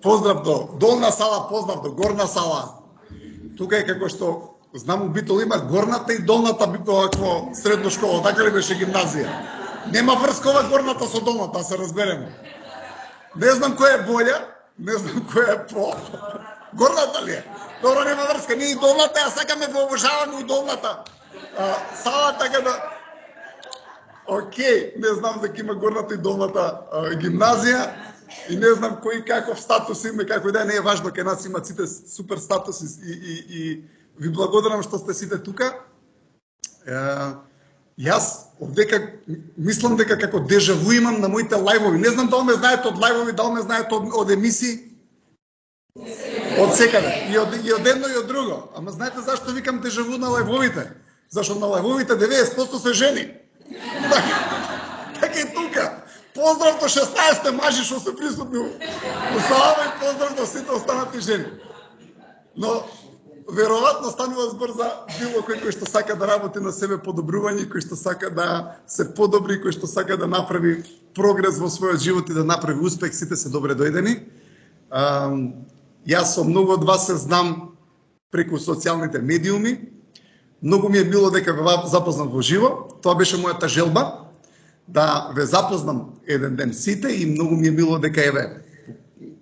Поздрав до долна сала, поздрав до горна сала. Тука е како што знам у Битол има горната и долната Битола како средно школа, така ли беше гимназија? Нема врска ова горната со долната, се разбереме. Не знам која е болја, не знам која е по. Горната ли е? Добро, нема врска, ние и долната, ја сакаме во обожаваме и долната. Сала, така да... Океј, не знам дека има горната и долната гимназија и не знам кој каков статус има, како и да не е важно, кај нас имат сите супер статуси и ви благодарам што сте сите тука. Јас овдека мислам дека како дежаву имам на моите лајвови. Не знам дали ме знаете од лајвови, дали ме знаете од емисии. Од секаде. И од едно и од друго. Ама знаете зашто викам дежаву на лајвовите? Зашто на лајвовите 90% се жени. Така и тука. Поздрав до 16 мажи што се присутни у салава и поздрав до сите останати жени. Но веројатно станува збор за било кој што сака да работи на себе подобрување, кој што сака да се подобри, кој што сака да направи прогрес во својот живот и да направи успех, сите се добре дојдени. Јас со многу од вас се знам преку социјалните медиуми. Многу ми е било дека ве запознам во живо. Тоа беше мојата желба, да ве запознам еден ден сите и многу ми е било дека еве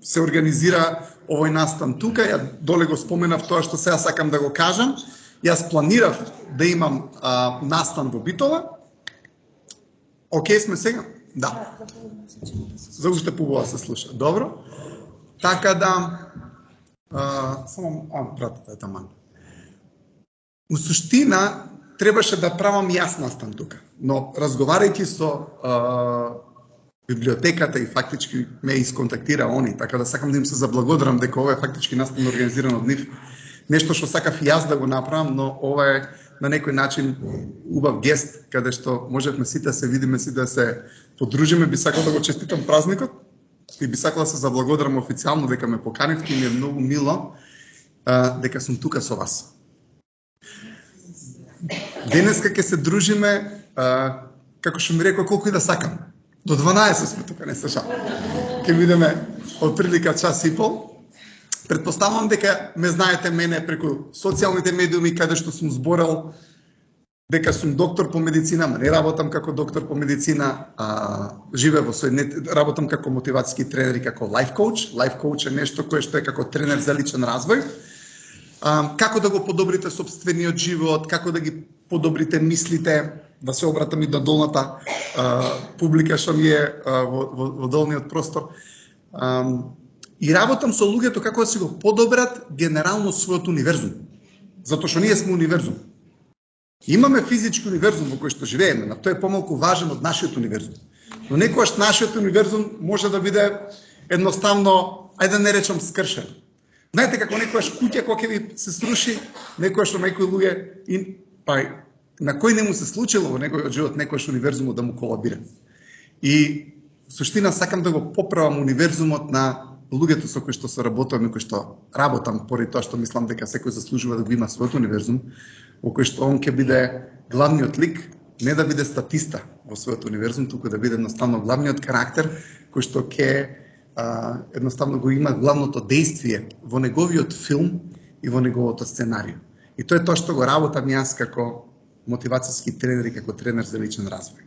се организира овој настан тука. Ја доле го споменав тоа што сега сакам да го кажам. Јас планирав да имам настан во Битола. Океј сме сега? Да. За уште побоја се слуша. Добро. Така да само братата е таман. У суштина требаше да правам јас настан тука, но разговарајќи со библиотеката и фактички ме исконтактира они, така да сакам да им се заблагодарам дека ова е фактички настан организиран од нив. Нешто што сакав и јас да го направам, но ова е на некој начин убав гест, каде што можевме сите се видиме, сите да се подружиме. Би сакал да го честитам празникот и би сакал да се заблагодарам официјално дека ме поканивте и ми е многу мило дека сум тука со вас. Денеска ќе се дружиме, како што ми рекоа, колку и да сакам. До 12 сме тука, не се шал. Ке видиме од прилика час и пол. Предпоставам дека ме знаете мене преку социјалните медиуми, каде што сум зборел дека сум доктор по медицина, ма не работам како доктор по медицина, живеам во Соединетите, работам како мотивацијски тренер и како лайф коуч. Лайф коуч е нешто кое што е како тренер за личен развој. Како да го подобрите собствениот живот, како да ги подобрите мислите, да се обратам и до долната публика што ми е во долниот простор. И работам со луѓето како да си го подобрат генерално својот универзум. Затоа што ние сме универзум. Имаме физички универзум во кој што живееме, но тој е помалку важен од нашиот универзум. Но некојаш нашиот универзум може да биде едноставно, ајде да не речам скршен. Знаете како некојаш куќа кога ќе ви се сруши, некојаш што некои луѓе на кој не му се случило во неговиот живот некојаш универзумот да му колабира. И суштина сакам да го поправам универзумот на луѓето со кои што се работам и кои што работам, поради тоа што мислам дека секој заслужува да го има својот универзум, во кој што он ќе биде главниот лик, не да биде статиста во својот универзум, туку да биде едноставно главниот карактер кој што ќе едноставно го има главното дејствие во неговиот филм и во неговото сценарио. И тоа е тоа што го работам јас како мотивацијски тренер и како тренер за личен развој.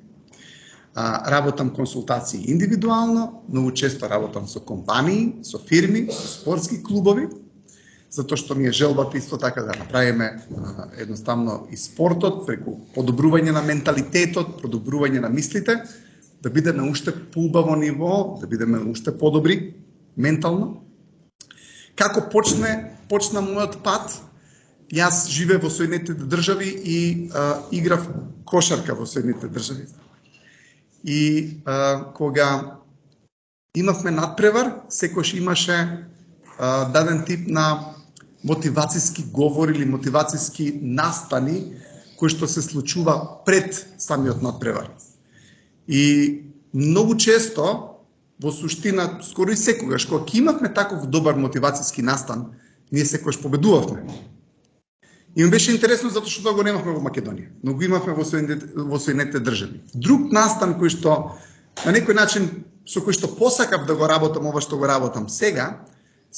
Работам консултации индивидуално, многу често работам со компании, со фирми, со спортски клубови, затоа што ми е желбата исто така да направиме едноставно и спортот преку подобрување на менталитетот, подобрување на мислите, да бидеме уште поубаво ниво, да бидеме уште подобри ментално. Како почна мојот пат? Јас живеев во Соединетите држави и играв кошарка во Соединетите држави. И кога имавме надпревар, секојаш имаше даден тип на мотивацијски говор или мотивацијски настани кои што се случува пред самиот надпревар. И многу често, во суштина, скоро и секогаш, кога имавме таков добар мотивацијски настан, ние секогаш победувавме. И ми беше интересно затоа што го немавме во Македонија, но го имавме во Соединетите држави. Друг настан кој што на некој начин со кој што посакав да го работам ова што го работам сега,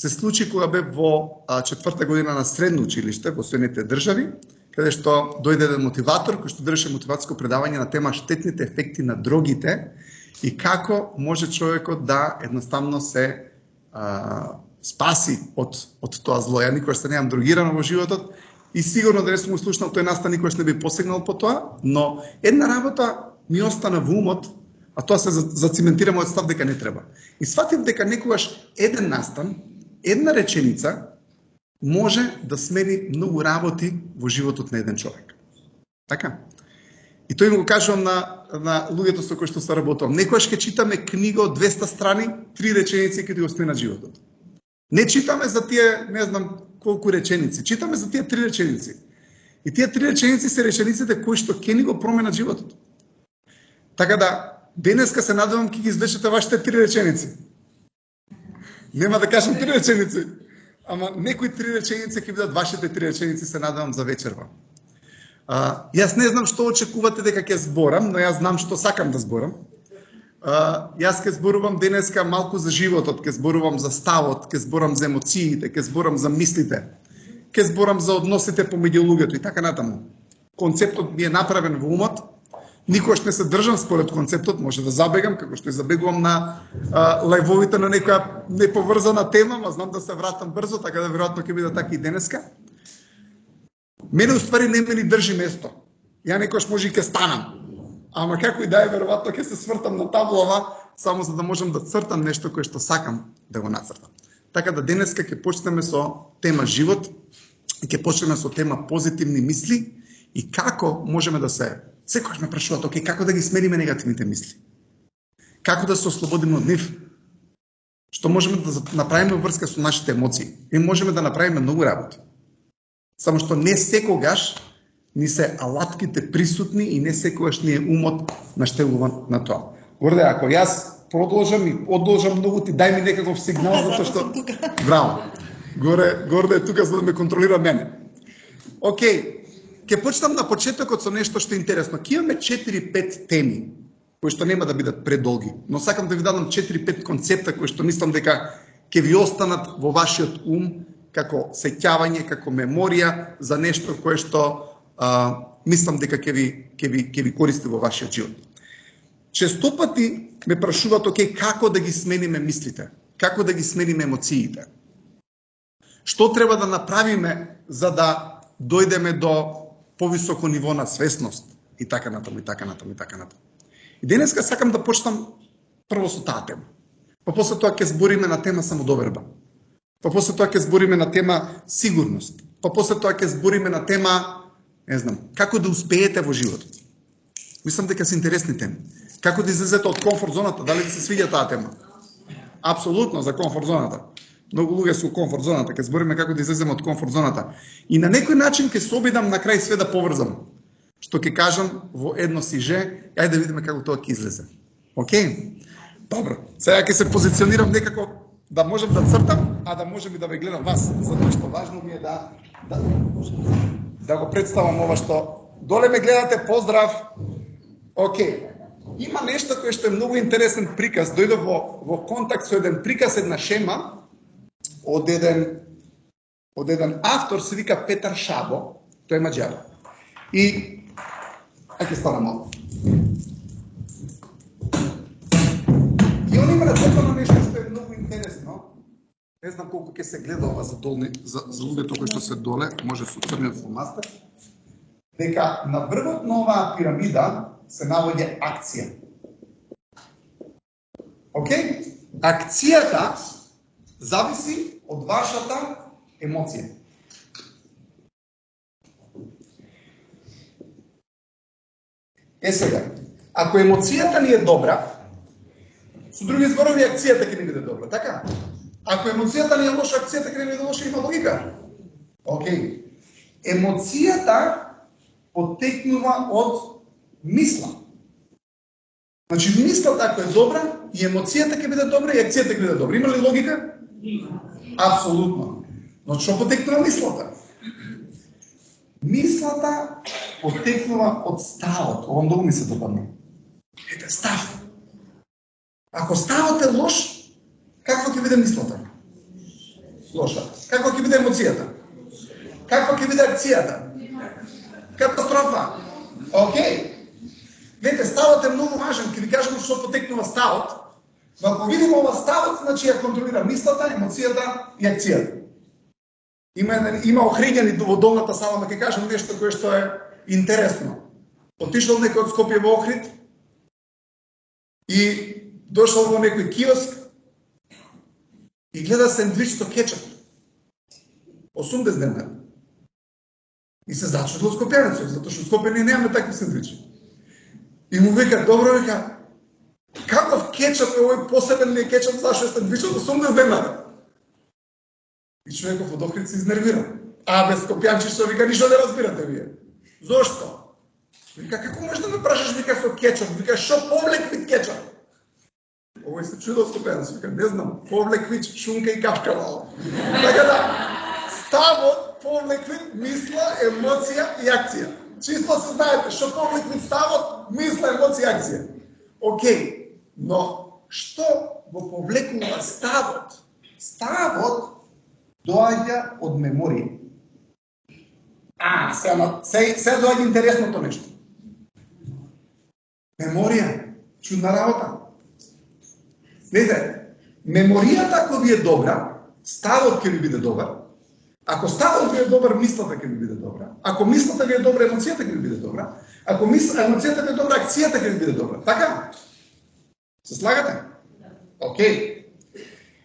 се случи кога бев во 4-та година на средно училиште во Соединетите држави, каде што дојде еден мотиватор кој што држеше мотивацијско предавање на тема штетните ефекти на дрогите и како може човекот да едноставно се спаси од тоа зло. Ја никогаш се неам дрогирано во животот и сигурно да не сум слушнал тој настан, никогаш не би посегнал по тоа, но една работа ми остана во умот, а тоа се зациментира мојот став дека не треба. И сватив дека некогаш еден настан, една реченица може да смени многу работи во животот на еден човек. Така? И тој го кажувам на луѓето со кои што се работувам. Некогаш ќе читаме книга од 200 страни, 3 реченици ќе ти го сменат животот. Не читаме за тие, не знам колку реченици, читаме за тие 3 реченици. И тие 3 реченици се речениците кои што ќе ни го променат животот. Така да, денеска се надевам ќе ги извлечете вашите 3 реченици. Нема да кажам 3 реченици, ама некои 3 реченици ќе бидат вашите 3 реченици, се надевам за вечерва. Јас не знам што очекувате дека ќе зборам, но јас знам што сакам да зборам. Јас ќе зборувам денеска малку за животот, ќе зборувам за ставот, ќе зборам за емоциите, ќе зборам за мислите, ќе зборам за односите помеѓу луѓето и така натаму. Концептот ми е направен во умот, никогаш не се држам според концептот, може да забегам, како што и забегувам на лајвовите на некоја неповрзана тема, ма знам да се вратам брзо, така да веројатно ќе биде така и денеска. Мене уствари не ме ни држи место. Ја некојаш може и ќе станам. Ама како и да е, веројатно ќе се свртам на таблава, само за да можам да цртам нешто кое што сакам да го нацртам. Така да денеска ќе почнеме со тема живот и ќе почнеме со тема позитивни мисли и како можеме да се... Секојаш ме прашуваат, окей, како да ги смениме негативните мисли? Како да се ослободиме од нив? Што можеме да направиме врска со нашите емоции? И можеме да направиме многу работи. Само што не секогаш ни се алатките присутни и не секогаш ни е умот наштелуван на тоа. Горде, ако јас продолжам и одолжам многу, ти дај ми некаков сигнал, затоа што... Браво! Горде е тука за да ме контролира мене. Океј, ќе почнам на почетокот со нешто што е интересно. Ке имаме 4-5 теми, кои што нема да бидат предолги, но сакам да ви дадам 4-5 концепта кои што мислам дека ќе ви останат во вашиот ум како сеќавање, како меморија за нешто кое што мислам дека ќе ви користи во вашиот живот. Често пати ме прашуваат, окей, како да ги смениме мислите, како да ги смениме емоциите. Што треба да направиме за да дојдеме до повисоко ниво на свесност и така натаму, и така натаму, и така натаму. И денеска сакам да почнам прво со таа тема. Па после тоа ќе збориме на тема самодоверба. Па после тоа ќе збориме на тема сигурност. Па после тоа ќе збориме на тема, не знам, како да успеете во животот. Мислам дека се интересни теми. Како да излезете од комфорт зоната, дали ви се свиѓа таа тема? Апсолутно, за комфорт зоната. Многу луѓе се у комфорт зоната, ќе збориме како да излеземе од комфорт зоната. И на некој начин ќе се обидам на крај све да поврзам. Што ќе кажам во едно сиже, ајде да видиме како тоа ќе излезе. Океј? Добро. Сега ќе се позиционирам некако да можам да цртам, а да можем и да ве гледам вас, затоа што важно ми е да го представам ова што доле ме гледате, поздрав. Океј. Има нешто кое што е многу интересен приказ, дојде во контакт со еден приказ, една шема од еден автор се вика Петар Шабо, тој е маđар. И ќе стана малку. И он има рецепта нешто што е многу интересно. Не знам колку ќе се гледа ова за луѓето кои што се доле, може со црниот фломастер. Дека на врвот на оваа пирамида се наоѓа акција. Океј? Акцијата зависи од вашата емоција. Сега, ако емоцијата ни е добра, со други зборови акцијата ќе ни биде добра, така? Ако емоцијата ни е лоша, акцијата ќе ни биде лоша, има логика. Океј. Емоцијата потекнува од мисла. Значи, мислата ако е добра, и емоцијата ќе биде добра, и акцијата ќе биде добра. Има ли логика? Има. Апсолутно. Но што потекнува мислата? Мислата потекнува од ставот. Ова многу ми се допадна. Ете, став. Ако ставот е лош, какво ќе биде мислата? Лоша. Каква ќе биде емоцијата? Каква ќе биде акцијата? Катастрофа. Океј. Вете, ставот е многу важен, ќе ви кажам што потекнува ставот. Ако видиме ова ставот, значи ја контролира мислата, емоцијата и акцијата. Има охриѓани во долната сала, ма ќе кажам нешто кое што е интересно. Отишол некој од Скопје во Охрид и дошол во некој киоск и гледа сендвич со кетчуп. 80 денари. И се зачудил скопјанецот, затоа што Скопје ние немаме такви сендвичи. И му вика, добро, вика, каков кетчуп е овој посебен ли кетчуп, зашто е сендвичот 80 денари? И човеков од Охрид се изнервира. Абе, скопјанчи што вика, ништо не разбирате вие. Зошто? Вика, како можеш да ме прашаш, вика, со кетчуп? Вика, шо повлеквит кетчуп? Овој се чудо скопјанец, вика, не знам, повлеквит, шунка и капкава. Така да, ставот, повлеквит, мисла, емоција и акција. Чисто се знаете, шо повлеквит ставот, мисла, емоција и акција. Океј, но што го повлекува ставот? Ставот доаѓа од меморија. Се доаѓа интересното нешто. Меморија, чудна работа. Видите, меморијата ако ви е добра, ставот ќе ви биде добар. Ако ставот ви е добар, мислата ќе ви биде добра. Ако мислата ви е добра, емоцијата ќе ви биде добра. Ако емоцијата ви е добра, акцијата ќе ви биде добра. Така? Се слагате? Океј.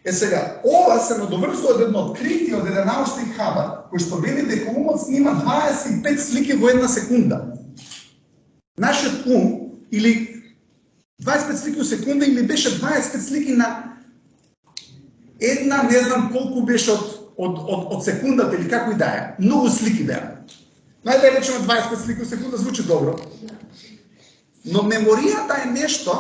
Сега, ова се надоврзува од едно откритие од еден научен хабар, кој што вели дека умот снима 25 слики во една секунда. Нашиот ум, или 25 слики во секунда, или беше 25 слики на една, не знам колку беше од секундата, или како и да е. Многу слики беа. Најде речеме 25 слики во секунда, звучи добро. Но меморијата е нешто,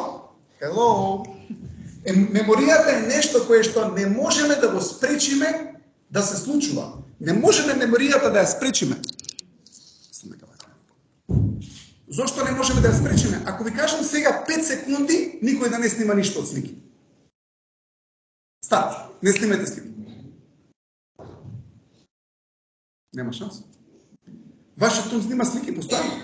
меморијата е нешто кое што не можеме да го спречиме да се случува. Не можеме меморијата да ја спречиме. Зошто не можеме да ја спречиме? Ако ви кажам сега 5 секунди, никој да не снима ништо од слики. Стат, не снимете слики. Нема шанс. Вашиот ум снима слики постојано.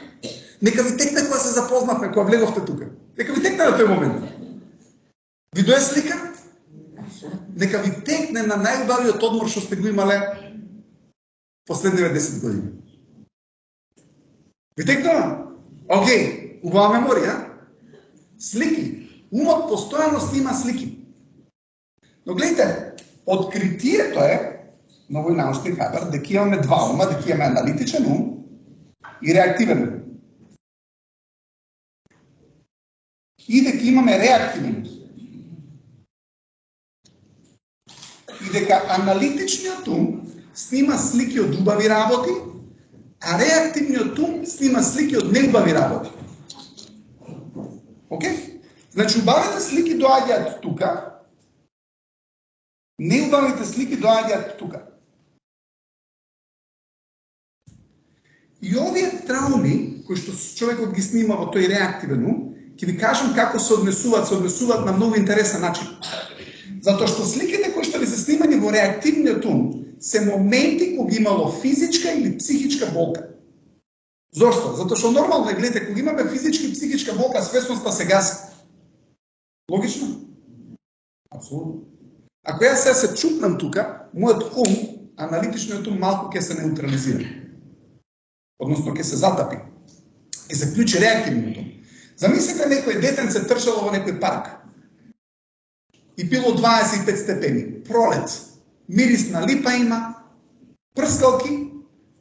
Нека ви текне кога се запознавме, кога влеговте тука. Нека ви текне на тој момент. Ви дое слика? Нека ви текне на најубавиот одмор што сте го имале последниве 10 години. Ви текнува? Океј, убава меморија. Слики. Умот постојано снима слики. Но гледайте, откритието е на овој научен хабар дека имаме два ума, дека имаме аналитичен ум и реактивен ум. И дека имаме реактивен ум. И дека аналитичниот ум снима слики од убави работи, а реактивниот ум снима слики од неубави работи. Океј? Значи, убавите слики доаѓаат тука, неубавите слики доаѓаат тука. И овие трауми, кои што човекот ги снима во тој реактивен ум, ќе ви кажам како се однесуваат на многу интересен начин. Затоа што сликите кои што ви се снимани во реактивниот ум се моменти кога имало физичка или психичка болка. Зошто? Затоа што нормално е, гледате, кога имаме физичка и психичка болка, свесноста се гаси. Логично? Апсолутно. Ако јас сега се чупнам тука, мојот ум, аналитичниот ум малку ќе се неутрализира. Односно ќе се затапи. И се вклучи реактивниот ум. Замислете некој детенце трчало во некој парк и пило 25 степени, пролет, мирис на липа има, прскалки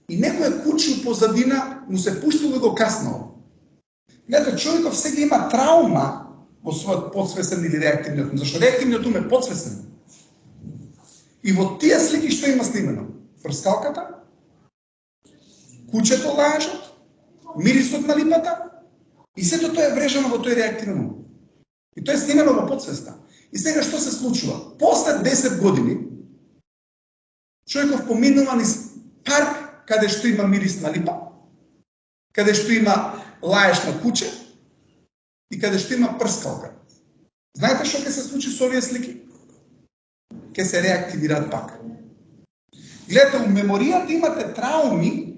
и некој куче позадина му се пуштило и го каснало. Гледате, човеков сега има траума во својот подсвесен или реактивниот ум, зашто реактивниот ум е подсвесен. И во тие слики што има снимено? Прскалката, кучето лаежот, мирисот на липата и сето тоа е врежано во тој реактивен ум. И тоа е снимено во подсвеста. И сега што се случува? После 10 години човеков поминува низ парк каде што има мирис на липа, каде што има лаеш на куче и каде што има прскалка. Знаете што ќе се случи со овие слики? Ќе се реактивираат пак. Гледате, у меморијата имате трауми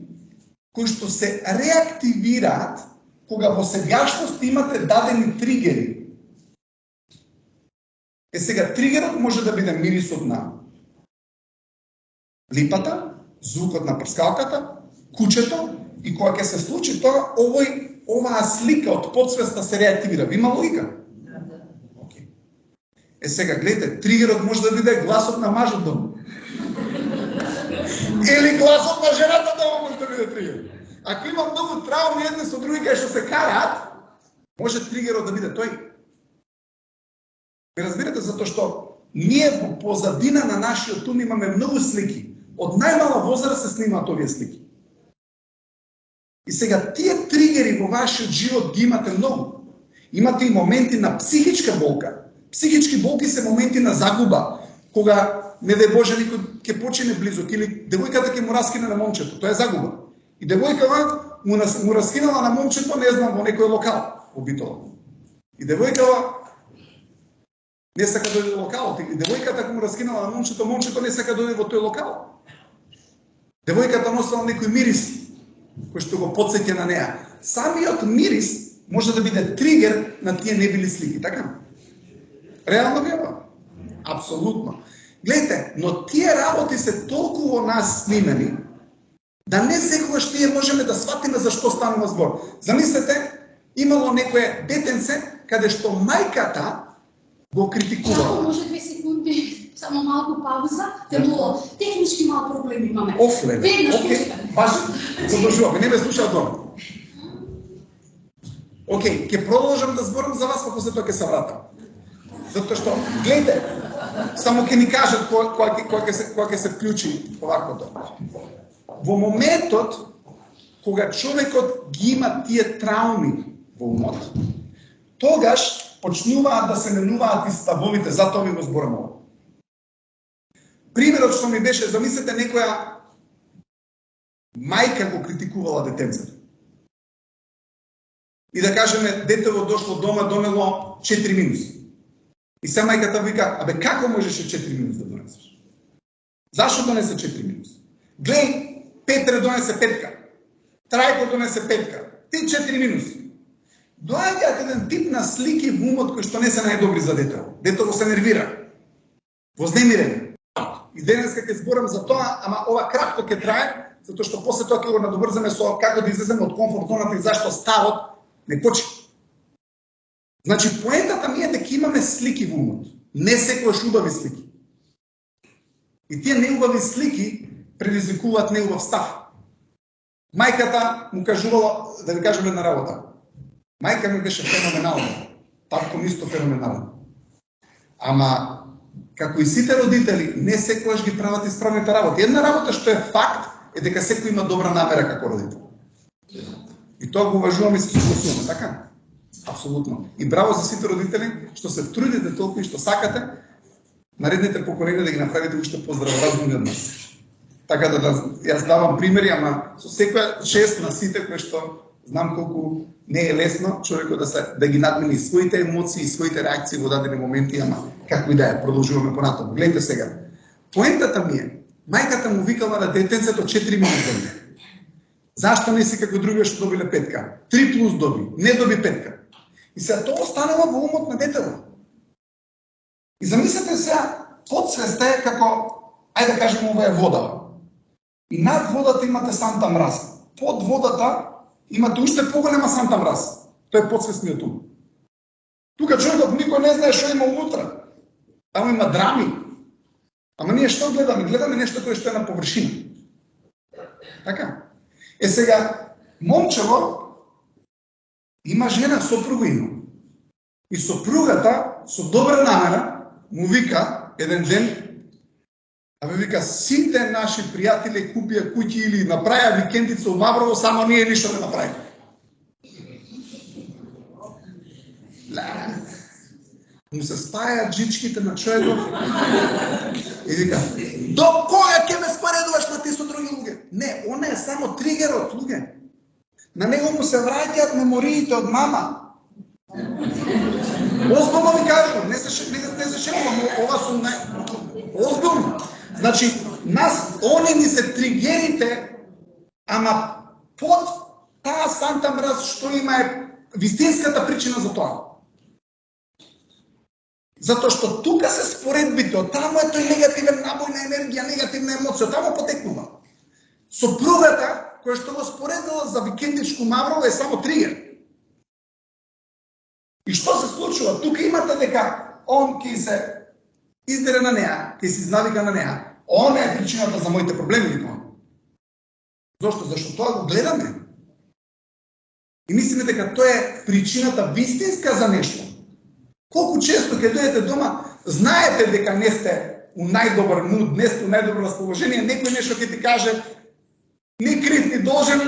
кои што се реактивираат кога во сегашност имате дадени тригери. Сега, тригерот може да биде мирисот на липата, звукот на прскалката, кучето, и кога ќе се случи тоа, оваа слика од подсвеста се реактивира. Ви има логика? Okay. Сега, гледате, тригерот може да биде гласот на мажот дом. Или гласот на жената дома може да биде тригер. Ако има многу трауми едни со други кај што се караат, може тригерот да биде тој. Ме разбирате, затоа што ние во позадина на нашиот ум имаме многу слики. Од најмала возраст се снимаат овие слики. И сега тие тригери во вашиот живот ги имате многу. Имате и моменти на психичка болка. Психички болки се моменти на загуба, кога не дај Боже никој ќе почине близок или девојката ќе му раскине на момчето, тоа е загуба. И девојкава му раскинала на момчето, не знам, во некој локал, во Битола. И девојкава не сака да дојде во локалот, или девојката му раскинала на момчето, момчето не сака да дојде во тој локал. Девојката носела некој мирис кој што го потсеќа на неа. Самиот мирис може да биде тригер на тие небили слики, така? Реално веќе? Апсолутно. Гледате, но тие работи се толку во нас снимени, да не секогаш ние можеме да сватиме зашто станува збор. Замислете, имало некое детенце каде што мајката го критикувала. Ако може 2 секунди, само малку пауза, темо технички мал проблеми имаме. Офле. Окей, важно. Продолжуваме, не ме слушал добро. Окей, ќе продолжам да зборам за вас, па после тоа ќе се вратам. Затоа што, гледате, само ќе ни кажат кога ќе се вклучи оваквото. Во моментот кога човекот ги има тие трауми во умот, тогаш почнуваат да се менуваат и ставовите, затоа ми го зборам ова. Примерот што ми беше, замислете некоја мајка го критикувала детенцето. И да кажеме, детево дошло дома, донело 4 минуси. И се мајката вика, абе како можеше 4 минуси да донесеш? Зашо донесе 4 минуси? Глеј, Петре донесе 5, Трајко донесе 5, ти 4 минуси. Доаѓаат еден тип на слики во умот кои што не се најдобри за детево. Детево се нервира, вознемирен. И денеска ќе зборам за тоа, ама ова кратко ќе трае, затоа што после тоа ќе го надобрзаме со како да излеземе од комфорт зоната и зашто ставот не почи. Значи, поентата ми е дека имаме слики во умот. Не секојаш убави слики. И тие неубави слики предизвикуваат неубав став. Мајката му кажувала, да ви кажем една работа. Мајка ми беше феноменална. Татко ми исто феноменална. Ама, како и сите родители, не секојаш ги прават исправните работи. Една работа што е факт е дека секој има добра намера како родител. И тоа го уважувам и се согласуваме, така? Апсолутно. И браво за сите родители што се трудите толку и што сакате наредните поколенија да ги направите уште поздраворазумни од нас. Така да јас давам примери, ама со секоја чест на сите кои што знам колку не е лесно човекот да ги надмени своите емоции и своите реакции во дадени моменти, ама како и да е, продолжуваме понатаму. Гледате сега. Поентата ми е, мајката му викала на детенцето 4 минути. Зашто не си како другиот што добиле 5? 3 плюс доби, не доби 5. И сега тоа останала во умот на детето. И замислете сега, подсвеста е како, ајде да кажеме, ова е вода. И над водата имате санта мраз. Под водата имате уште поголема санта мраз. Тоа е подсвесниот ум. Тука човекот никој не знае што има унутра. Таму има драми. Ама ние што гледаме? Гледаме нешто кое што е на површина. Така? Сега, момчево има жена сопругина. И сопругата со добра намера му вика еден ден, абе вика, сите наши пријатели купија куќи или направија викендица у Маврово, само ние ништо не направиме. Му се спајаат джичките на човеков и вика, до кога ќе ме споредуваш на ти со други луѓе? Не, она е само тригерот, луѓе. На него му се враќаат мемориите од мама. Озбилно ви кажувам, не се шегувам, ова сум озбилно. Значи, они ни се тригерите, ама под таа санта мраз што има е вистинската причина за тоа. Затоа што тука се споредбите, од таму е тој негативен набој на енергија, негативна емоција, таму потекнува. Сопругата, која што го споредила за викендичко маврово, е само тригер. И што се случува? Тука имате дека он ќе се издере на неа, ќе се изнавика на неа. Она е причината за моите проблеми или тоа. Зошто? Зашто тоа го гледаме. И мислиме дека тоа е причината вистинска за нешто. Колку често ќе дојдете дома, знаете дека не сте у најдобар муд, не сте у најдобро расположение, некој нешто ќе ти каже, ни крив, ни должен,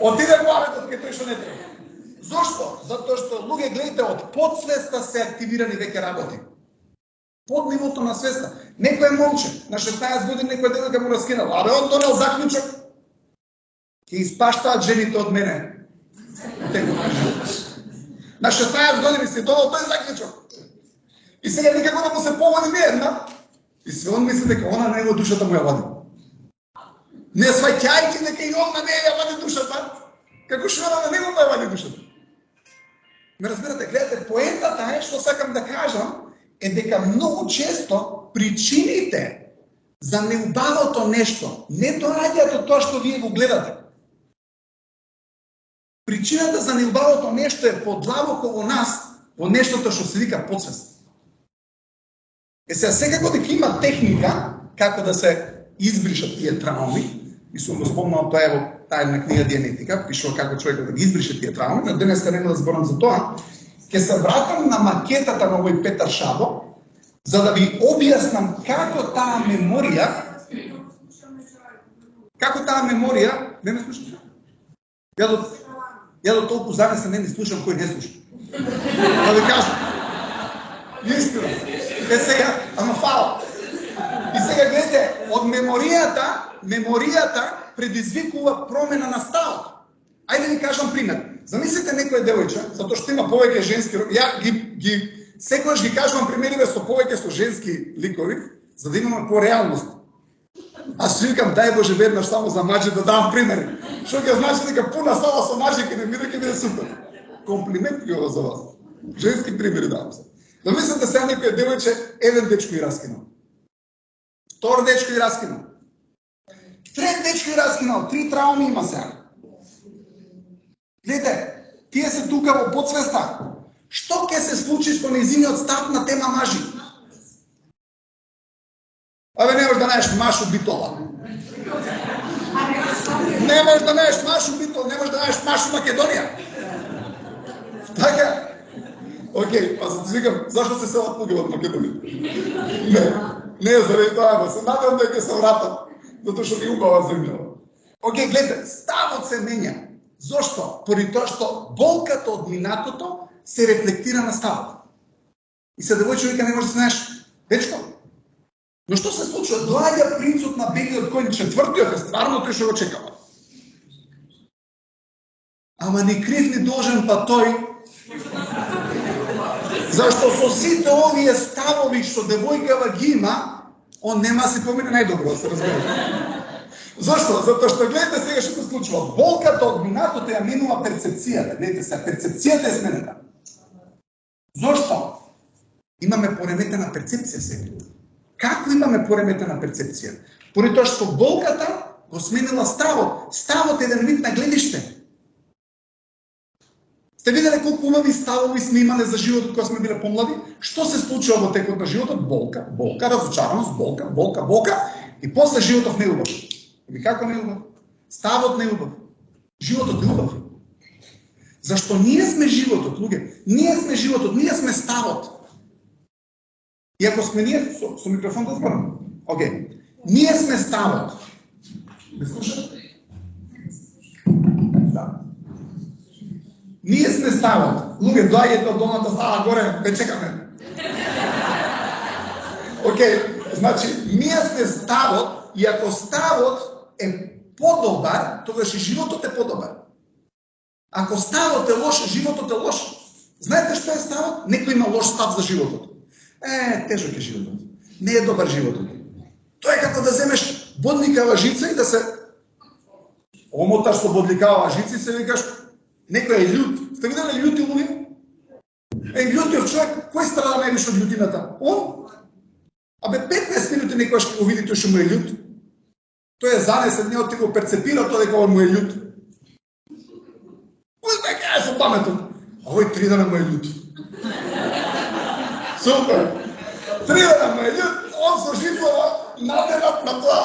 отиде главето кај тој што не треба. Зошто? Затоа што луѓе, гледате, од подсвеста се активирани веќе работи. Под нивото на свеста. Некој е момче, на 16 години некој девојка му раскинал, абе он донел заклучок, ќе испаштаат жените од мене. На 16 години си донел тој заклучок. И сега никако да му се поводи ни една. И се он мисли дека она на него душата му ја вади. Не сваќајќи дека и он на неја ја вади душата, како што на него му ја вади душата. Ме разбирате, гледате, поентата е, што сакам да кажам, е дека многу често причините за неубавото нешто не доаѓаат од тоа што вие го гледате. Причината за неубавото нешто е подлабоко во нас, во нештото што се вика подсвест. Сега секако дека има техника како да се избришат тие трауми, и сум го спомнал тоа во таа една книга Дианетика, пишува како човекот да ги избрише тие трауми, но денеска нема да зборам за тоа. Ќе се вратам на макетата на овој Петар Шабо, за да ви објаснам како таа меморија, не ме слушаш? Ја до толку занесен не слушам кој не слуша. Да ви кажам. Истина. Сега, ама фала. И сега гледате, од меморијата предизвикува промена на ставот. Ајде да ви кажам пример. Замислите некоја девојче, затоа што има повеќе женски, ја секогаш ги кажувам примериве со повеќе со женски ликови, за да имаме по-реалност. Аз викам, дај Боже веднаш само за мажи да давам примери. Што ќе значи дека пуна сала со мажи ќе не биде супер. Комплимент ви ова за вас. Женски примери давам се. Замислите сега некоја девојче, еден дечко и раскинал. Втор дечко и раскинал. Трет дечко и раскинал. 3 трауми има сега. Гледате, тие се тука во подсвеста. Што ќе се случи со нејзиниот став на тема мажи? Абе, не можеш да наеш Машу Битола. Не можеш да наеш Машу Битола, не можеш да наеш Машу Македонија. Така? Океј, па се извикам, зашто се селат луѓе од Македонија? Не, заради тоа, се надевам дека се вратам, затоа што ги убава земјава. Океј, гледате, ставот се менја. Зошто? Поради тоа што болката од минатото се рефлектира на ставот. И се девојче вика, не може да се знаеш, дечко. Но што се случува? Доаѓа принцот на белиот коњ, четвртиот е стварно тој што го чекава. Ама ни крив ни должен па тој. Зашто со сите овие ставови што девојкава ги има, он нема да се помине најдобро, се разбира. Зошто? Затоа што гледате сега што се случува. Болката од минатото ја минува перцепцијата. Гледате се, перцепцијата е сменета. Зошто? Имаме пореметена перцепција сега. Како имаме пореметена перцепција? Поради тоа што болката го сменила ставот. Ставот е еден вид на гледиште. Сте виделе колку убави ставови сме имале за животот кога сме биле помлади? Што се случува во текот на животот? Болка, разочараност, болка и после животот не убав. И како не убав? Ставот не убав. Животот не убав. Зашто ние сме животот, луѓе. Ние сме животот, ние сме ставот. И ако сме ние, со микрофон да зборам. Океј. Ние сме ставот. Не слушате? Да. Ние сме ставот. Луѓе, доаѓете од долната става горе, ве чекаме. Океј, значи, ние сме ставот и ако ставот е подобар, тогаш и животот е подобар. Ако ставот е лош, животот е лош. Знаете што е ставот? Некој има лош став за животот. Тежок е животот. Не е добар животот. Тоа е како да земеш бодликава жица и да се омоташ со бодликава жица и се викаш некој е љут. Сте видели љути луѓе? Љутиот човек, кој страда највише од љутината? Он? Абе 15 минути некојаш ќе го види тој што му е љут. Тој е занесен, не го перцепира тоа дека он му е љут. Кој дека е со паметот? А овој 3 дена му е љут. Супер! 3 дена му е љут, он со житлова наденат на тоа.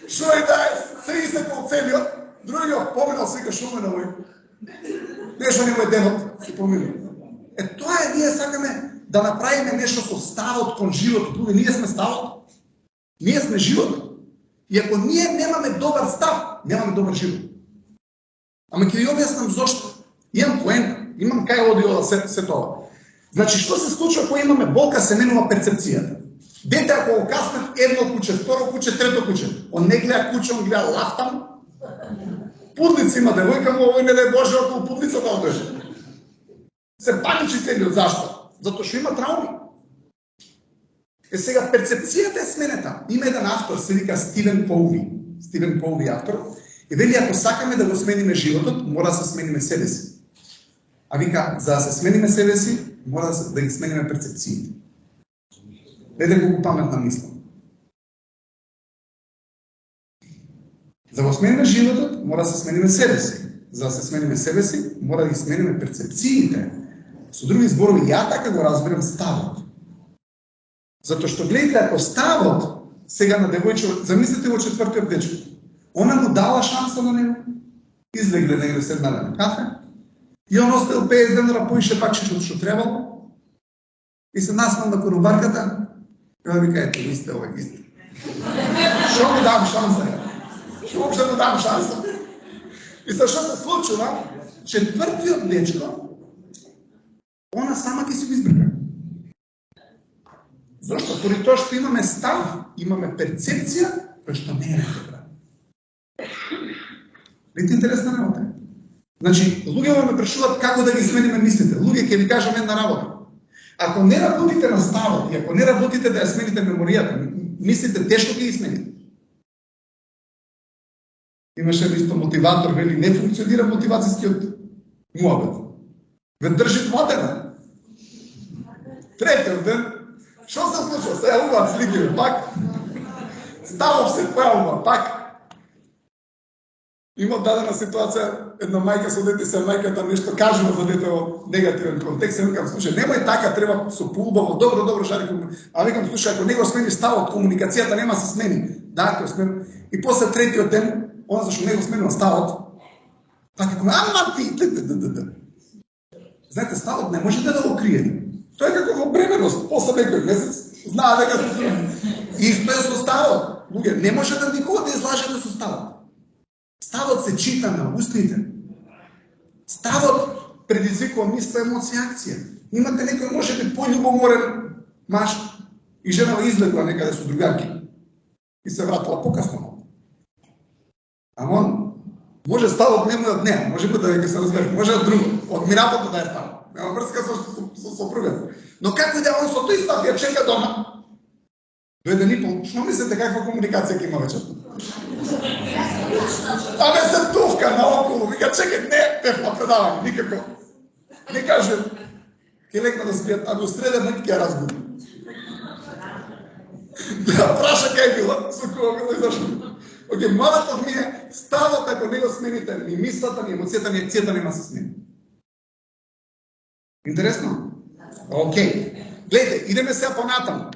Шо и да е, се изекол целиот, другиот поминал се вика шо ме на овој. Нешто не му е денот, се поминал. Тоа е, ние сакаме да направиме нешто со ставот кон животот. Луѓе, ние сме ставот. Ние сме животот. И ако ние немаме добар став, немаме добар живот. Ама ќе ви објаснам зошто. Имам поента, имам кај оди ода се тоа. Значи, што се случува кога имаме болка, се менува перцепцијата. Дете ако го каснат едно куче, второ куче, трето куче, он не гледа куче, он гледа лафтам. Пудлица има девојка му, овој не дај Боже околу пудлицата одеше. Се паничи целиот, зашто? Затоа што има трауми. Сега перцепцијата е сменета. Има еден автор, се вика Стивен Коуви. Стивен Коуви автор. И вели, ако сакаме да го смениме животот, мора да се смениме себе си. А вика, за да се смениме себе си, мора да ги смениме перцепциите. Гледај колку паметна мисла. За да го смениме животот, мора да се смениме себе си. За да се смениме себе си, мора да ги смениме перцепциите. Со други зборови, ја така го разбирам ставот. Затоа што гледате, ако ставот сега на девојче, замислете го четвртиот дечко, она му дала шанса на него, излегле негде седнале на кафе, и он оставил 50 денара, поише пак што требало, и се наснал на конобарката, и он вика, ето, ви сте овај, ви сте. Шо му дам шанса? Шо уопште му дам шанса? И sa што се случува, четвртиот дечко, она сама ќе си го избрка. Зашто? Поради тоа што имаме став, имаме перцепција, која што не е добра. Видите интересна работа. Значи, луѓе ме прашуваат како да ги смениме мислите. Луѓе ќе ви кажам една работа. Ако не работите на ставот и ако не работите да ја смените меморијата, мислите тешко ќе ги смените. Имаше исто мотиватор, вели, не функционира мотивацијскиот муабет. Ве држи 2 дена. Третиот ден, што се случува? Се јавуваат слики, пак. Ставов се појавува, пак. Има дадена ситуација, една мајка со дете се мајката нешто кажува за детето негативен контекст, викам, слушај, немој така, треба со поубаво, добро шари, а викам, слушај, ако не го смени ставот, комуникацијата нема се смени. Да, ќе смени. И после третиот ден, он зашто не го сменува ставот, така коме, ама ти, знаете, ставот не можете да го криете. Тоа е како во бременност, после некој месец, знаа дека се смени. Исто е со ставот. Луѓе, не може да никога да излажете со ставот. Ставот се чита на устните. Ставот предизвикува мисла, емоција, акција. Имате некој може би пољубоморен маж и жена излегла некаде со другарки и се вратила покасно. Ама он може ставот не му од неа, може би да ќе се разбере, може од друго, од минатото да е ставот. Нема врска со сопругата. Но како да он со тој став ја чека дома? Дојде ни пол, што мислите каква комуникација ќе има вечерта? Абе се тувка наоколу, вика чекај, не, тефно предавање, никако. Не каже, ќе легна да спијат, абе у среда ноќ ќе ја разгуби. Да, праша кај била, со кога била и зашто. Оке, младатот ми е, ставот ако не го смените, ни мислата, ни емоцијата, ни акцијата нема се смени. Интересно? Океј. Гледайте, идеме сега понатаму.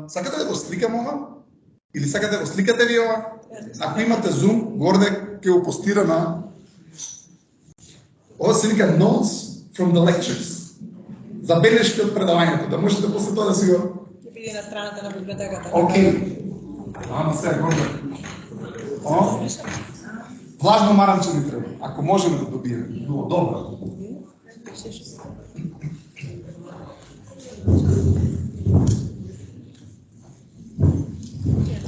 Сакате да го сликам ова? Или сакате да го сликате ви ова? Ако имате Zoom, горде ќе го постира на... Ова се вика Notes from the Lectures. Забелешки од предавањето, да можете после тоа да си го... Ќе биде на страната на библиотеката. Океј. Ама сега горде. О? Влажно маранче ни треба. Ако можеме да добиеме. Добро.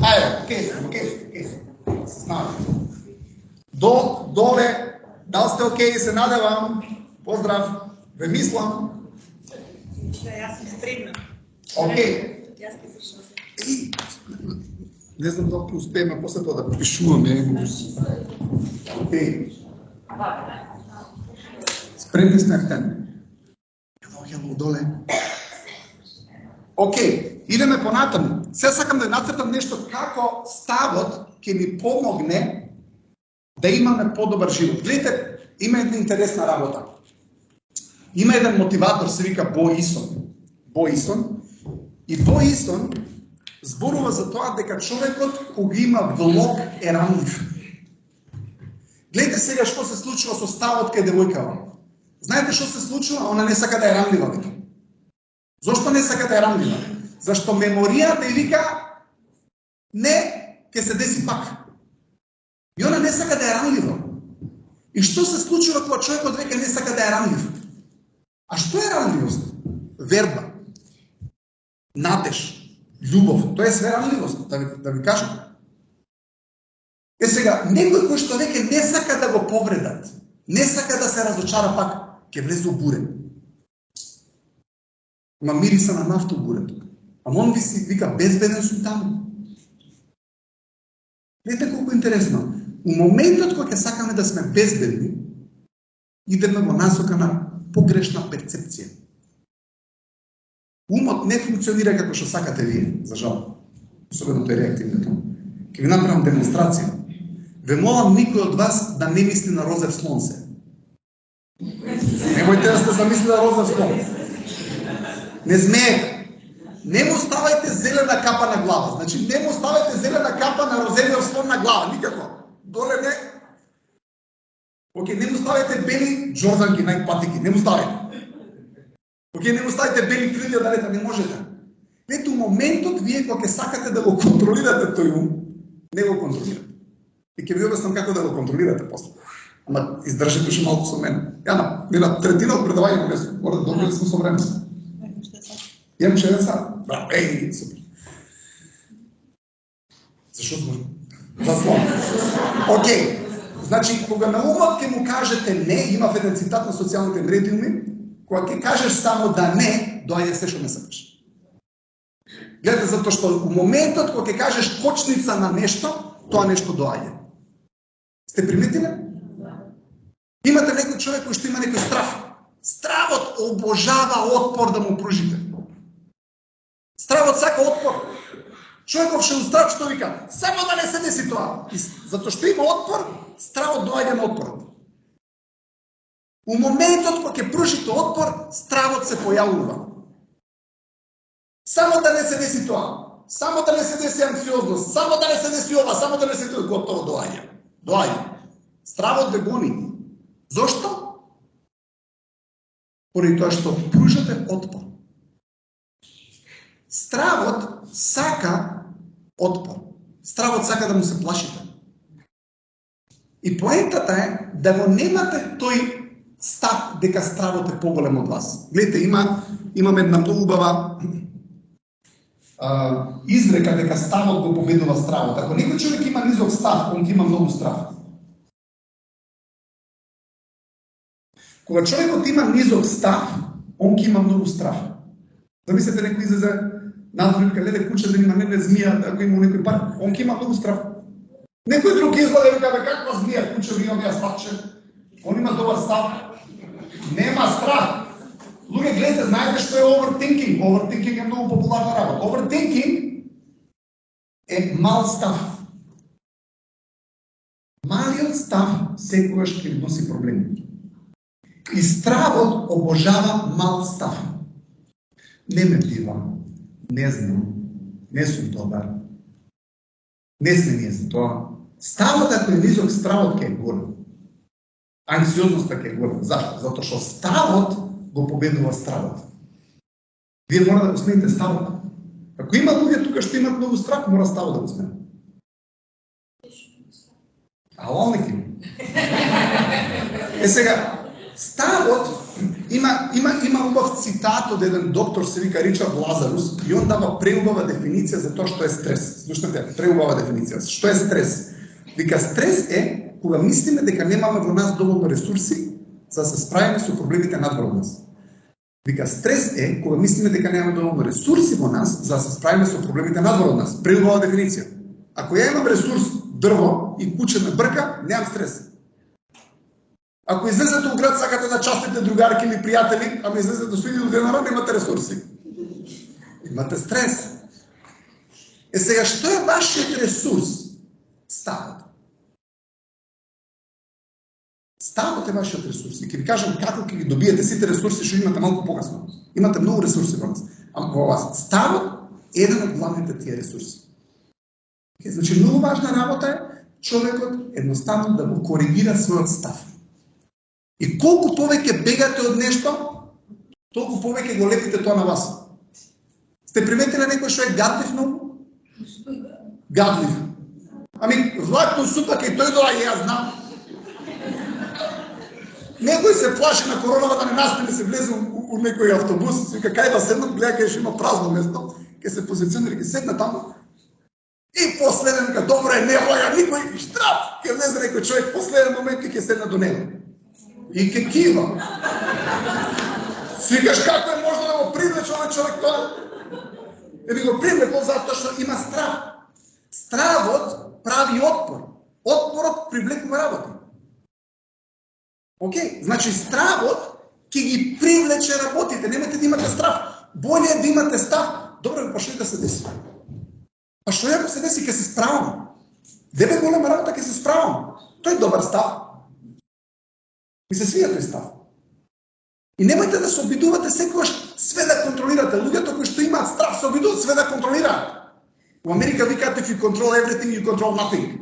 Ајде, окей. Знам. Доле, дали сте окей, се надевам. Поздрав, ве мислам. Да, јас сум спремна. Окей. Јас ќе слушам. Не знам дали успееме после тоа да пишуваме. Спремни сме актен. Доаѓаме доле. Океј, идеме понатаму. Се сакам да нацртам нешто како ставот ќе ни помогне да имаме подобар живот. Гледате, има една интересна работа. Има еден мотиватор, се вика Бо Исон. И Бо Исон зборува за тоа дека човекот кога има влог е ранлив. Гледате сега што се случува со ставот кај девојкава. Знаете што се случува? Она не сака да е ранлива веќе. Зошто не сака да е ранлива? Зашто меморијата и вика не, ќе се деси пак. И она не сака да е ранлива. И што се случува кога човекот веќе не сака да е ранлив? А што е ранливост? Верба, надеж, љубов, тоа е све ранливост, да ви кажам. Сега, некој кој што веќе не сака да го повредат, не сака да се разочара пак, ќе влезе у буре. Ма мириса на нафта у бурето. Ама он вика, безбеден сум таму. Видите колко интересно. У моментот кога ќе сакаме да сме безбедни, идеме во насока на погрешна перцепција. Умот не функционира како што сакате вие, за жал. Особено тој реактивното. Ќе ви направам демонстрација. Ве молам никој од вас да не мисли на Розев Слонце. Немојте да сте замисли на Розев Слонце. Не смеете. Не му ставајте зелена капа на глава. Значи, не му ставајте зелена капа на розениот слон на глава. Никако. Доле не. Океј, не му ставајте бели джорданки, најпатики. Не му ставајте. Океј, не му ставајте бели крилја да лета. Не можете. Ето, у моментот, вие кога ќе сакате да го контролирате тој ум, не го контролирате. И ќе ви обяснам како да го контролирате после. Ама издржите уште малку со мене. Јана, на третина од предавањето не сум. Мора да добре сме со време. Имам ше еден сад. Браво, супер. Зашо сме? За слон. Океј. Значи, кога на умот ќе му кажете не, има еден цитат на социјалните мреди, кога ќе кажеш само да не, доаѓа се што не сакаш. Гледате, затоа што у моментот кога ќе кажеш кочница на нешто, тоа нешто доаѓа. Сте приметиле? Имате некој човек кој што има некој страв. Стравот обожава отпор да му пружите. Стравот сака отпор. Човеков ше устрав што вика, само да не се деси тоа. Затоа што има отпор, стравот доаѓа на отпорот. У моментот кога ќе пружите отпор, стравот се појавува. Само да не се деси тоа. Само да не се деси анксиозност, само да не се деси ова, само да не се деси готово доаѓа. Доаѓа. Стравот ве гони. Зошто? Поради тоа што пружате отпор. Стравот сака отпор. Стравот сака да му се плашите. И поентата е да го немате тој став дека стравот е поголем од вас. Гледате, имам една многу убава изрека дека ставот го победува стравот. Ако некој човек има низок став, он има многу страв. Кога човекот има низок став, он има многу страв. Замислете, некој излезе надвор и вика, леле, куче, да има не змија, ако има некој пар, он има многу страв. Некој друг излезе и вика, каква змија, куче, имам јас патче. Он има добар став. Нема страх. Луѓе, гледате, знаете што е overthinking? Overthinking е многу популарна работа. Overthinking е мал став. Малиот став секогаш ќе носи проблеми. И стравот обожава мал став. Не ме бива, не знам, не сум добар, не сме ние за тоа. Ставот ако е низок, стравот ќе е голем. Анксиозноста ќе е голем. Зашто? Затоа што ставот го победува стравот. Вие мора да го смените ставот. Ако има луѓе тука што имат многу страх, мора ставот да го смени. Ало, неки. Сега, ставот има убав цитат од еден доктор, се вика Ричард Лазарус, и он дава преубава дефиниција за тоа што е стрес. Слушате, преубава дефиниција. Што е стрес? Вика, стрес е кога мислиме дека немаме во нас доволно ресурси за да се справиме со проблемите надвор од нас. Вика, стрес е кога мислиме дека немаме доволно ресурси во нас за да се справиме со проблемите надвор од нас. Преубава дефиниција. Ако ја имам ресурс дрво и куче ме брка, немам стрес. Ако излезете у град, сакате да частите другарки или пријатели, ама излезете до 1000 денара, немате ресурси. Имате стрес. Сега, што е вашиот ресурс? Ставот. Ставот е вашиот ресурс. И ќе ви кажам како ќе ги добиете сите ресурси што имате малку погасно. Имате многу ресурси во нас. Во вас. Ставот е еден од главните тие ресурси. Значи, многу важна работа е човекот едноставно да го коригира својот став. И колку повеќе бегате од нешто, толку повеќе го лепите тоа на вас. Сте приметиле некој што е гадлив многу? Гадлив. Ами, влакно супа кај тој доаѓа, јас знам. Некој се плаши на коронава да не настане се влезе у некој автобус, вика кај да седнат, гледа кај што има празно место, ќе се позиционира, ќе седне таму. И последен, ка добро е, не влага никој, штраф, ќе влезе некој човек, последен момент ќе седне до него. И ќе кива. Свикаш како е можно да го привлече овој човек тоа? Да би го привлекол затоа што има страв. Стравот прави отпор. Отпорот привлекува работи. Океј, значи стравот ќе ги привлече работите. Немате да имате страв. Боле е да имате став. Добро, па што да се деси? Па што ако се деси, ќе се справам. Дебе голема работа, ќе се справам. Тој е добар став. Ми се свија тој став. И немајте да се обидувате секогаш све да контролирате. Луѓето кои што имаат страв се обидуваат све да контролираат. У Америка викаат if you control everything, you control nothing.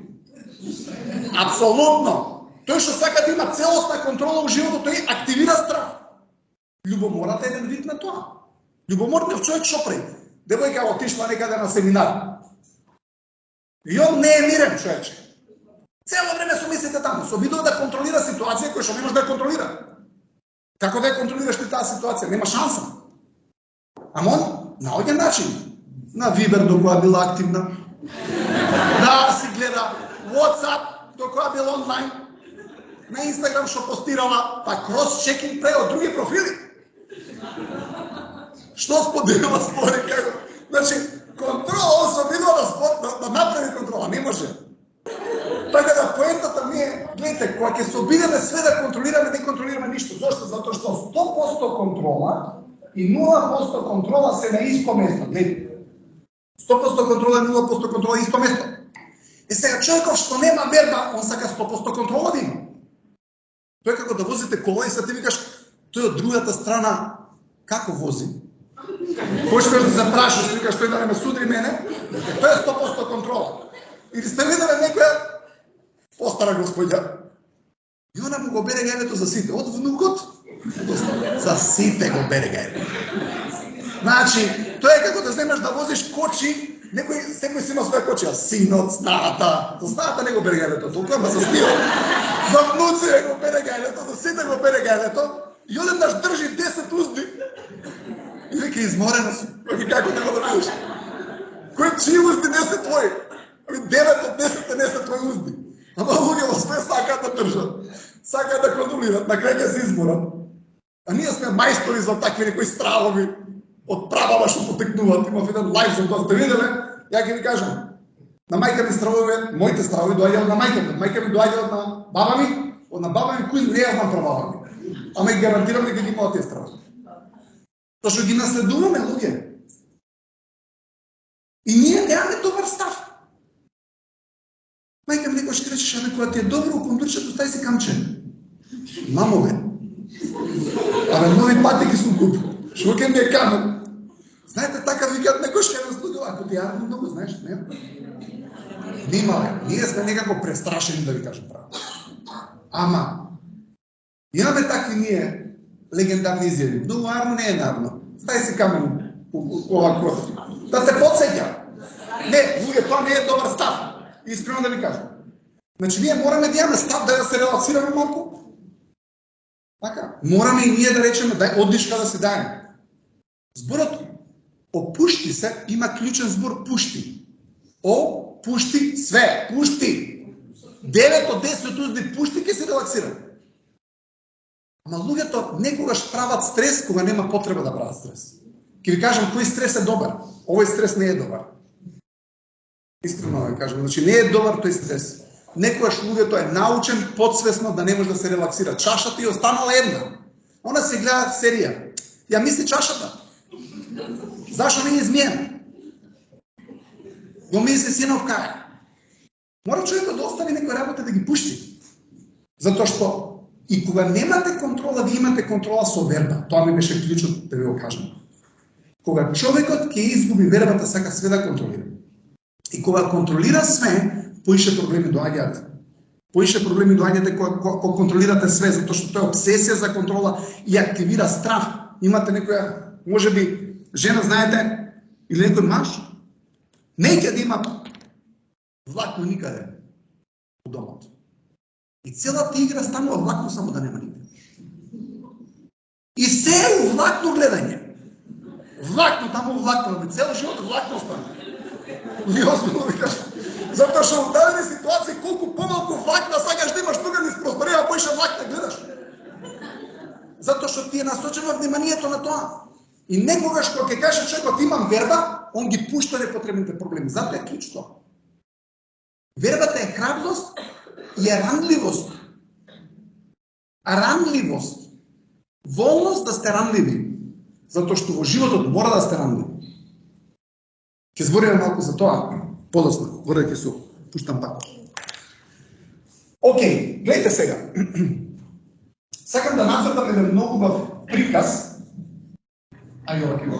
Апсолутно. Тој што сака да има целосна контрола во животот, тој активира страв. Љубомората е еден вид на тоа. Љубоморниот човек што прави? Девојка отишла некаде на семинар. И он не е мирен човече. Цело време со мислите таму, се обидува да контролира ситуација која што не може да ја контролира. Како да ја контролираш ти таа ситуација? Нема шанса. Ама он наоѓа начин. На Вибер до која била активна. Да си гледа WhatsApp до која била онлайн. На Инстаграм што постирала, па крос-чекинг пре од други профили. Што споделила спори како? Значи, контрола, он се обидува да направи контрола, не може. Така да поентата ми е, гледайте, кога ќе се обидеме све да контролираме, не контролираме ништо. Зошто? Затоа што 100% контрола и 0% контрола се на исто место. Гледайте. 100% контрола и 0% контрола исто место. И сега човеков што нема верба, он сака 100% контрола да има. Тој како да возите кола и сега ти викаш, тој од другата страна како вози? Почнеш да се прашаш, викаш тој да не ме судри мене, тој е 100% контрола. Или сте виделе некоја постара господја, и она му го бере гајлето за сите, од внукот, за сите го бере гајлето. Значи, тоа е како да земеш да возиш кочи, секој си има своја кочи, а синот, сната, за сната не го бере гајлето, толку ама за сниот. За внуци го бере гајлето, за сите го бере гајлето, и одеднаш држи 10 узди. И веќе изморено си, како не го да видиш. Кој чии узди не се твои? 9 од 10 не се твои узди. Ама луѓе во све сакаат да држат, сакаат да контролират, на крај ќе се изморат. А ние сме мајстори за такви некои стравови од прабаба што потекнуваат. Имав еден лайф за тоа, сте виделе? Ја ќе ви кажам. На мајка ми стравове, моите стравови доаѓаат на мајка ми. Мајка ми доаѓа од на баба ми, од на баба ми кој не ја знам прабаба ми. Ама и гарантирам дека ги имаат тие стравови. Тоа што ги наследуваме луѓе. И ние немаме добар став. Мајка ми некој ќе речеш, кога ти е добро у кондурчето, стај си камче. Мамове. Абе, нови патики сум купил. Шо ќе ми е камен? Знаете, така викаат некој ќе ме слугува, ако ти јарно многу, знаеш, не? Нимале, ние сме некако престрашени да ви кажем право. Ама, имаме такви ние легендарни изјави. Многу арно не е нарно. Стај си камен овако. Да се подсеќа. Не, луѓе, тоа не е добар став. Искрено да ви кажам. Значи, ние мораме да имаме став да се релаксираме малку. Така, мораме и ние да речеме, дај оддишка да се дајме. Зборот опушти се има клучен збор пушти. Пушти све, пушти. 9 од 10 узди пушти ќе се релаксира. Ама луѓето некогаш прават стрес кога нема потреба да прават стрес. Ќе ви кажам кој стрес е добар. Овој стрес не е добар. Искрено да кажам, значи не е добар тој стрес. Некогаш луѓето е научен подсвесно да не може да се релаксира. Чашата и останала една. Она се гледа серија. Ја мисли чашата. Зашо не е измиена? Го мисли синов кај. Мора човекот да остави некој работа да ги пушти. Затоа што и кога немате контрола, ви имате контрола со верба. Тоа ми беше клучот да ви го кажам. Кога човекот ќе изгуби вербата, сака све да контролира. И кога контролира све, поише проблеми доаѓаат. Поише проблеми доаѓаат кога контролирате све, затоа што тоа е обсесија за контрола и активира страх. Имате некоја, можеби, жена, знаете, или некој маж, неќе да има влакно никаде у домот. И целата игра станува влакно, само да нема никаде. И се е у влакно гледање. Влакно, таму влакно, цел живот влакно стане. И озбилно ви кажам. Затоа што во дадени ситуации колку помалку влакна сакаш да имаш тука низ просторија, поише влакна гледаш. Затоа што ти е насочено вниманието на тоа. И некогаш кога ќе каже човекот имам верба, он ги пушта непотребните проблеми. Затоа е клучто. Вербата е храброст и е ранливост. А ранливост, волност да сте ранливи. Затоа што во животот мора да сте ранливи. Ќе збориме малку за тоа подоцна, додека ќе се пуштам пак. Океј, гледайте сега. Сакам да нацртам еден многу убав приказ. Ајде ова ќе го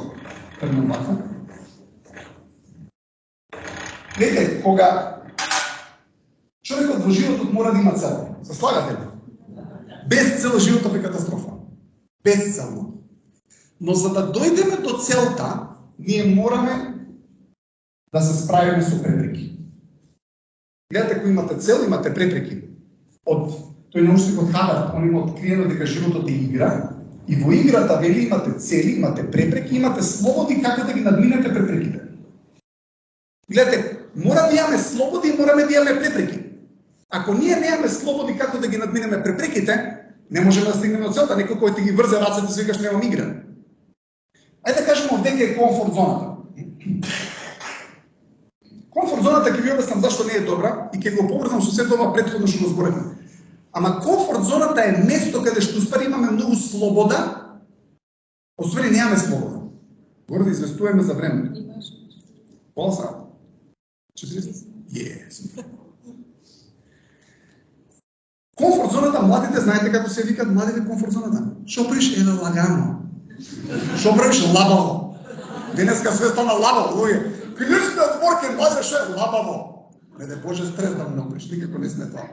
тргнам вака. Гледайте, кога човекот во животот мора да има цел. Се слагате ли? Без цел животот е катастрофа. Без цел. Но за да дојдеме до целта, ние мораме да се справиме со препреки. Гледате, ако имате цел, имате препреки. Од тој научник од Харвард, он има откриено дека животот е игра, и во играта вели имате цели, имате препреки, имате слободи како да ги надминете препреките. Гледате, мора да имаме слободи и мораме да имаме препреки. Ако ние немаме слободи како да ги надминеме препреките, не можеме да стигнеме до целта. Некој кој ти ги врзе рацете и викаш немам игра. Ајде да кажеме овдека е комфорт зоната. Комфорт зоната ќе ви обяснам зашто не е добра и ќе го поврзам со сето ова претходно што го зборевме. Ама комфорт зоната е место каде што уствари имаме многу слобода, освен немаме слобода. Горе да известуваме за времето. Пола сат? 40? Yes. Комфорт зоната, младите, знаете како се викат младите комфорт зоната? Шо правиш едно лагано? Шо правиш лабаво? Денеска све стана лабаво, луѓе. Клучните отворки младе шо е лабаво. Не да Боже стрес да му направиш, никако не сме тоа.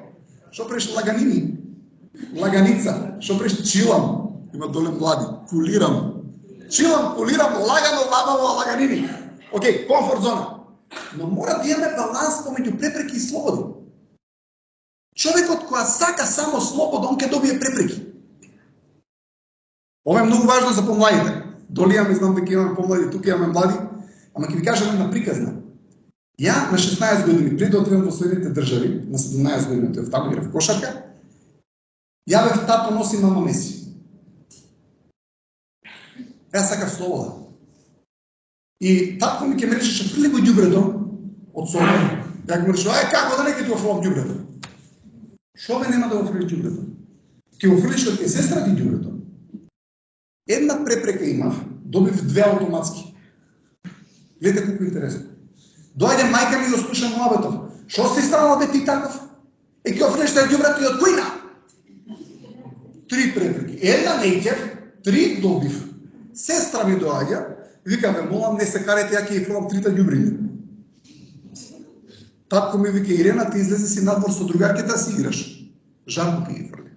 Шо правиш лаганини? Лаганица. Шо правиш чилам? Има доле млади. Кулирам. Чилам, кулирам, лагано, лабаво, лаганини. Океј, комфорт зона. Но мора да имаме баланс помеѓу препреки и слободи. Човекот која сака само слобода, он ќе добие препреки. Ова е многу важно за помладите. Доли имаме, знам дека имаме помлади, тука имаме млади, ама ќе ви кажам една приказна. Ја на 16 години, пред да отидам во Соединените држави, на 17 години тој таму играв кошарка, ја бев тато носи, мама меси. Јас сакав слобода. И татко ми ќе ме речеше фрли го ѓубрето од соба. Ја го рече, ај како да не ќе ти го фрлам ѓубрето? Шо ме нема да го фрлиш ѓубрето? Ќе го фрлиш од сестра ти ѓубрето. Една препрека имав, добив две автоматски. Гледате колку интересно. Доаѓа мајка ми да слуша муабетов. Шо си станала бе ти таков? Е ќе офрлиш тај ѓубрето и од којна? 3 препреки. Една неќев, 3 добив. Сестра ми доаѓа, вика ме молам не се карете, ја ќе ја фрлам 3 ѓубриња. Татко ми вика Ирена, ти излезе си надвор со другарките да си играш. Жарко ќе ги фрли.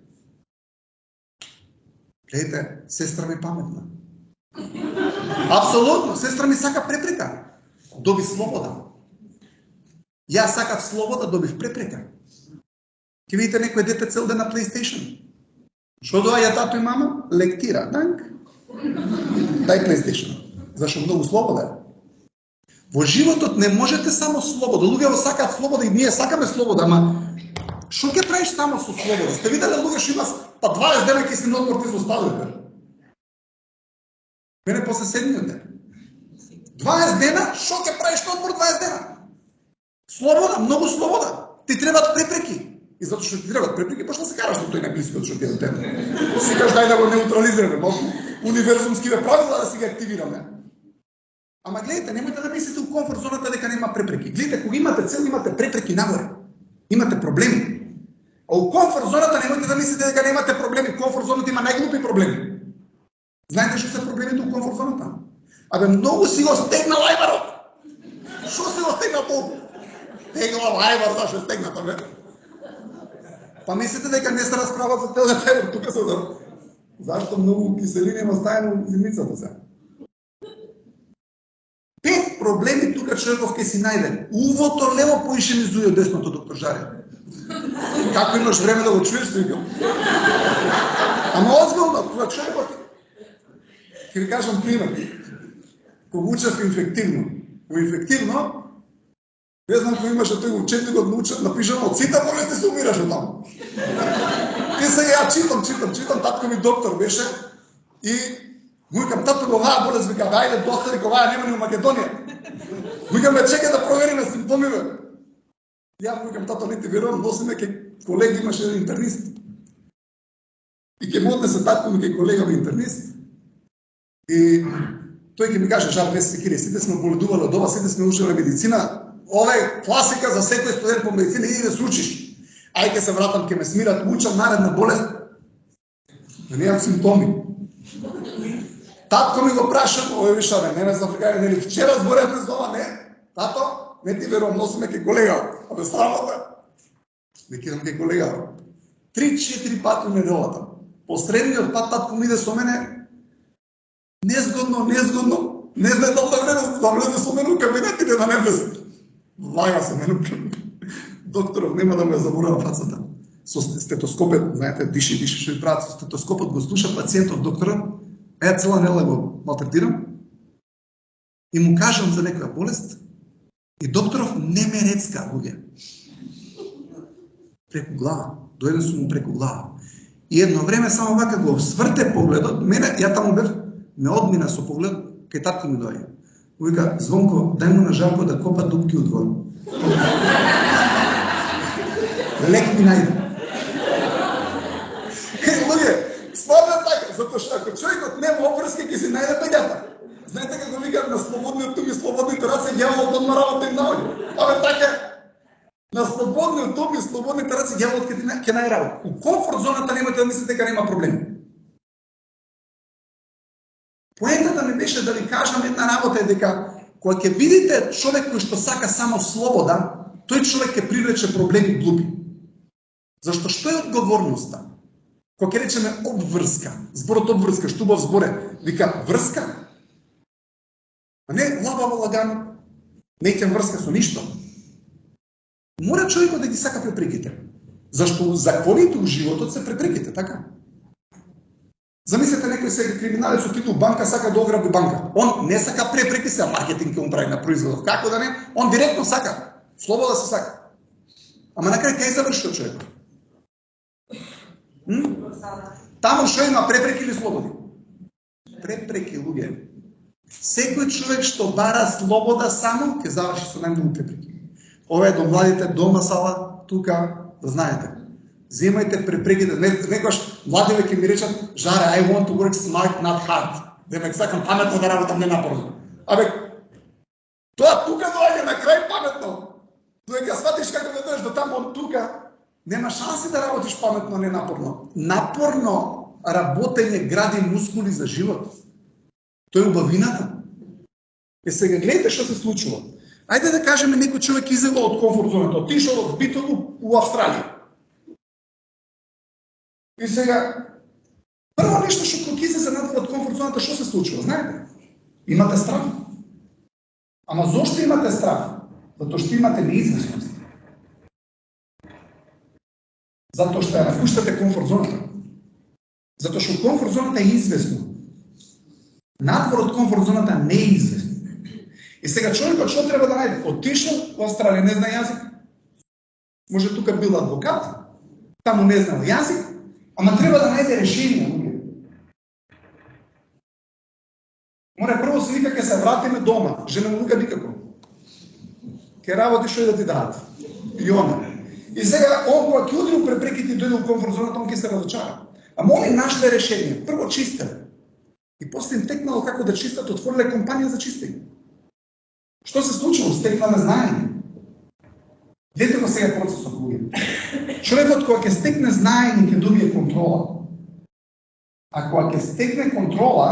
Гледайте, сестра ми паметна. Апсолутно, сестра ми сака препрека. Доби слобода. Јас сакав слобода, добив препрека. Ке видите некој дете цел ден на PlayStation. Шо доаѓа тато и мама? Лектира, данк. Дај PlayStation. Зашо многу слобода. Во животот не можете само слобода. Луѓето сакаат слобода и ние сакаме слобода, ама шо ќе правиш само со слобода? Сте виделе луѓе што има Па 20 дена ќе си на одмор ти зоставите. Мене после седмиот ден. 20 дена, шо ќе правиш на одмор 20 дена? Слобода, многу слобода. Ти требаат препреки. И затоа што ти требаат препреки, пошто се караш на тој неблискиот што ти е до тебе. Си кажеш дај да го неутрализираме, малку универзумскиве правила да си ги активираме. Ама гледайте, немојте да мислите у комфорт зоната дека нема препреки. Гледайте, кога имате цел, имате препреки нагоре. Имате проблеми. А у комфорт зоната немојте да мислите дека немате проблеми. Комфорт зоната има најглупи проблеми. Знаете што се проблемите у комфорт зоната? Абе, многу си го стегнал ајварот. Што си го стегнал толку? Тегнал ајвар, зашо е стегната, бе? Па мислите дека не се расправат за целиот ајвар, тука се да... Зашто многу киселина има стајано зимницата се? 5 проблеми тука човеков ке си најде. Увото лево поише низ дује десното, доктор Жаре. Како имаш време да го чуеш, викам. Ама озбилно, кога човекот... Ке ви кажам пример. Кога учев инфективно. У инфективно, не знам кој имаше тој учетникот напишано од сите болести се умираше таму. И сега ја читам, татко ми доктор беше и му викам, татко го оваа болест, вика, ајде доктор, оваа нема ни у Македонија. Викам, чекај да провериме симптомиве. Ја му викам, тато, не ти верувам, носиме ке колега имаше еден интернист. И ке му однесе татко ми ке колега ми интернист. И тој ке ми каже, жар, не се кири, сите сме боледували од ова, сите сме учеле медицина. Ова е класика за секој студент по медицина, иди да се учиш. Ај ке се вратам, ке ме смират, учам наредна болест. Да немам симптоми. Татко ми го праша, овој виша, не ме зафрикаја, нели вчера зборевме за ова, не. Тато, не ти верувам, носиме ке колега. Абе срамота. Не кидам ке колега. 3-4 пати у неделата. Посредниот пат татко ми иде со мене незгодно, не знае да влезе со мене у кабинетите на небес. Влага со мене у кабинет. Докторов нема да ме заборава фацата. Со стетоскопот, знаете, диши, што и прават со стетоскопот, го слуша пациентов доктора, ја цела недела го малтретирам и му кажам за некоја болест и докторов не ме рецка, луѓе. Преку глава, дојде сум му преку глава. И едно време само вака го сврте погледот, мене, ја таму бев, ме одмина со поглед, кај татко ми дојде. Му вика, Звонко, дај му на Жарко да копа дупки одвор. Лек ми најде. Луѓе, стварно така, затоа што ако човекот нема обврска, ќе си најде пеѓата. Знаете како викаат на слободниот ум и слободните раце, ѓаволот одма работа им наоѓа. Абе така, на слободниот ум и слободните раце, ѓаволот ќе најработа. У комфорт зоната немате да мислите дека нема проблеми. Поентата ми беше да ви кажам една работа е дека кога ќе видите човек кој што сака само слобода, тој човек ќе привлече проблеми глупи. Зашто што е одговорноста? Кога ќе речеме обврска, зборот обврска, што убав збор е, вика врска. А не лабаво лагано, не ќе врска со ништо. Мора човекот да ги сака препреките. Зашто законите у животот се препреките, така? Замислете некој сега криминалец отиде у банка, сака да ограби банка. Он не сака препреки, се маркетинг ќе он прави на производот. Како да не? Он директно сака. Слобода се сака. Ама на крај кај заврши тој човек? Таму што има препреки или слободи? Препреки, луѓе. Секој човек што бара слобода само ќе заврши со најмногу препреки. Ова е до младите дома сала, тука, да знаете. Земајте препреките. Некојаш младиве ќе ми речат, Жаре, I want to work smart, not hard. Демек сакам паметно да работам, не напорно. Абе, тоа тука доаѓа на крај паметно. Додека сватиш како да дојдеш до таму тука, нема шанси да работиш паметно, не напорно. Напорно работење гради мускули за живот. Тоа е убавината. Сега гледайте што се случува. Ајде да кажеме некој човек излегол од комфорт зоната, отишол од Битону у Австралија. И сега, прво нешто што кога излезе надвор од комфорт зоната, што се случува, знаете? Имате страх. Ама зошто имате страх? Затоа што имате неизвестност. Затоа што ја напуштате комфорт зоната. Затоа што комфорт зоната е известно. Надвор од комфорт зоната не е известно. И сега човекот што треба да најде? Отишол во Австралија, не знае јазик. Може тука бил адвокат, таму не знал јазик, Ама треба да најде решение, луѓе. Море прво се вика, ке се вратиме дома. Жена му вика никако. Ке работи што и да ти дадат. И она. И сега, он кога ќе удрил препреките и дојде у комфорт зоната, он ке се разочара. Ама они нашли решение. Прво чистеле. И после им текнало како да чистат, отвориле компанија за чистење. Што се случило? Стекнале знаење. Гледате го сега процесот, луѓе. Човекот кога ќе стекне знаење, ќе добие контрола. А кога ќе стекне контрола,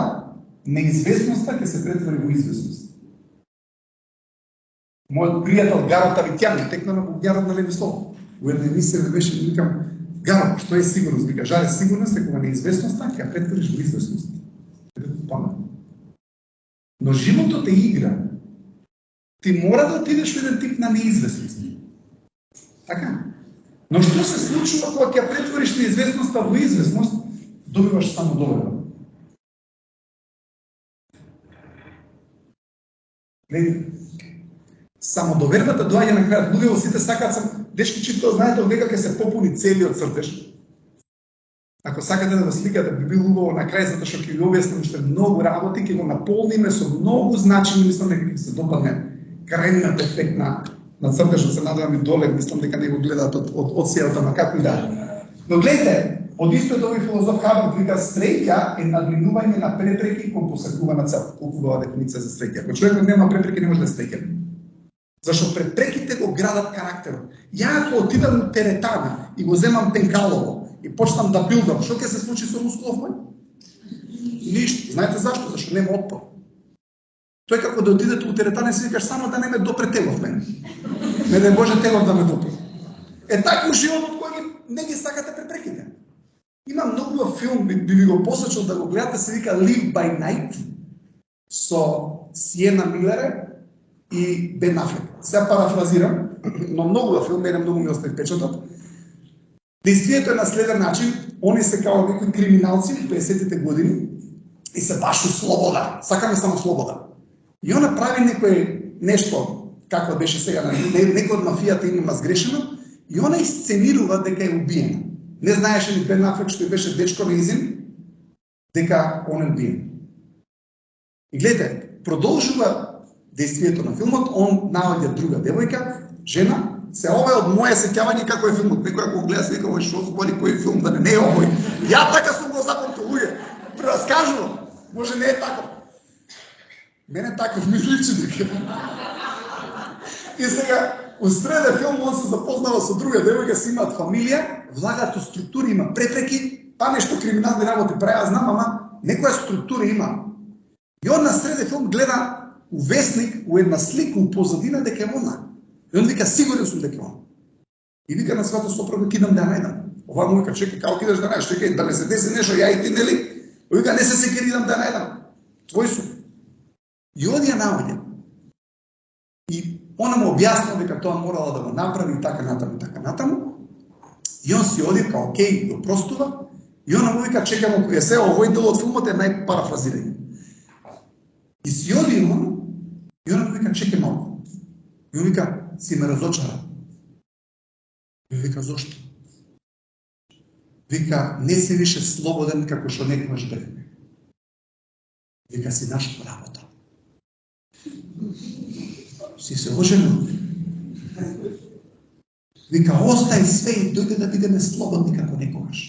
неизвестноста ќе се претвори во известност. Мојот пријател Гаро Тавитјан текна на бубњарот на Леви Слобод. Во една емисија беше, викам, Гаро, што е сигурност? Вика, жаре сигурност е кога неизвестноста ќе ја претвориш во известност. Но животот е игра. Ти мора да отидеш во еден тип на неизвестност. Така? Но што се случува кога ќе претвориш неизвестноста во известност, добиваш само доверба. Гледайте, самодовербата доаѓа на крајот. Луѓе, сите сакаат сам, дечки читаат, знаете дека ќе се попуни целиот цртеж. Ако сакате да го сликате, би било убаво на крај, затоа што ќе ви објаснам уште многу работи, ќе го наполниме со многу значени, мислам дека ќе се допадне крајниот ефект на цртежот, се надевам и доле, мислам дека не го гледаат од сијата, ма како и да. Но гледайте, од истиот овој филозоф Хабард вика, среќа е надминување на препреки кон посакувана цел. Колку убава дефиниција за среќа. Ако човекот нема препреки, не може да е среќен. Зашто препреките го градат карактерот. Ја ако отидам у теретана и го земам пенкалово и почнам да билдам, што ќе се случи со мускулов мој? Ништо. Знаете зашто? Зашто нема отпор. Тој како да отидете у теретана и си викаш само да не ме допре телов мене. Не да Боже телов да ме допре. Е така у животот кој не ги сакате препреките. Има многу убав филм, би ви го посочил да го гледате, се вика Live by Night со Сиена Милере и Бен Афлек. Сега парафразирам, но многу убав филм, мене многу ми остави печатот. Действието е на следен начин, они се као некои криминалци в 50-тите години и се баш у слобода, сакаме само слобода. И она прави некој нешто, како беше сега, некој од мафијата има сгрешено, и она исценирува дека е убиена. Не знаеше ни Бен Афлек, што беше дечко на изин, дека он е убиен. И гледате, продолжува действието на филмот, он наоѓа друга девојка, жена, се ова е од моје сеќавање како е филмот. Некој ако го гледа се вика, овој што збори кој филм, да не е овој. Ја така сум го запамтил, луѓе. Прераскажувам. Може не е тако. Мене таков ми личи дека. И сега, у среде филм, он се запознава со друга девојка, си имаат фамилија, влагаат у структури, има препреки, па нешто криминални работи прави, знам, ама некоја структура има. И он на среде филм гледа у весник, у една слика, у позадина дека е она. И он вика, сигурен сум дека он. И вика на својата сопруга, кидам да ја најдам. Ова му вика, чекай, како кидаш да најдеш, чекай, да не се деси нешто, ја и ти, нели? Вика, не се секи, идам да ја најдам. Твој сум. И оди ја наоѓа. И она му објаснила дека тоа морала да го направи и така натаму, и така натаму. И он си оди, као окей, го простува. И она му вика, чекай, му се, овој дел од филмот е најпарафразирање. И си оди он, и она му вика, чекай малку. И он вика, си ме разочара. И он вика, зошто? Вика, не си више слободен како што некогаш бевме. Вика, си нашла работа. Си се оженил. Вика, остај све и дојде да бидеме слободни како некогаш.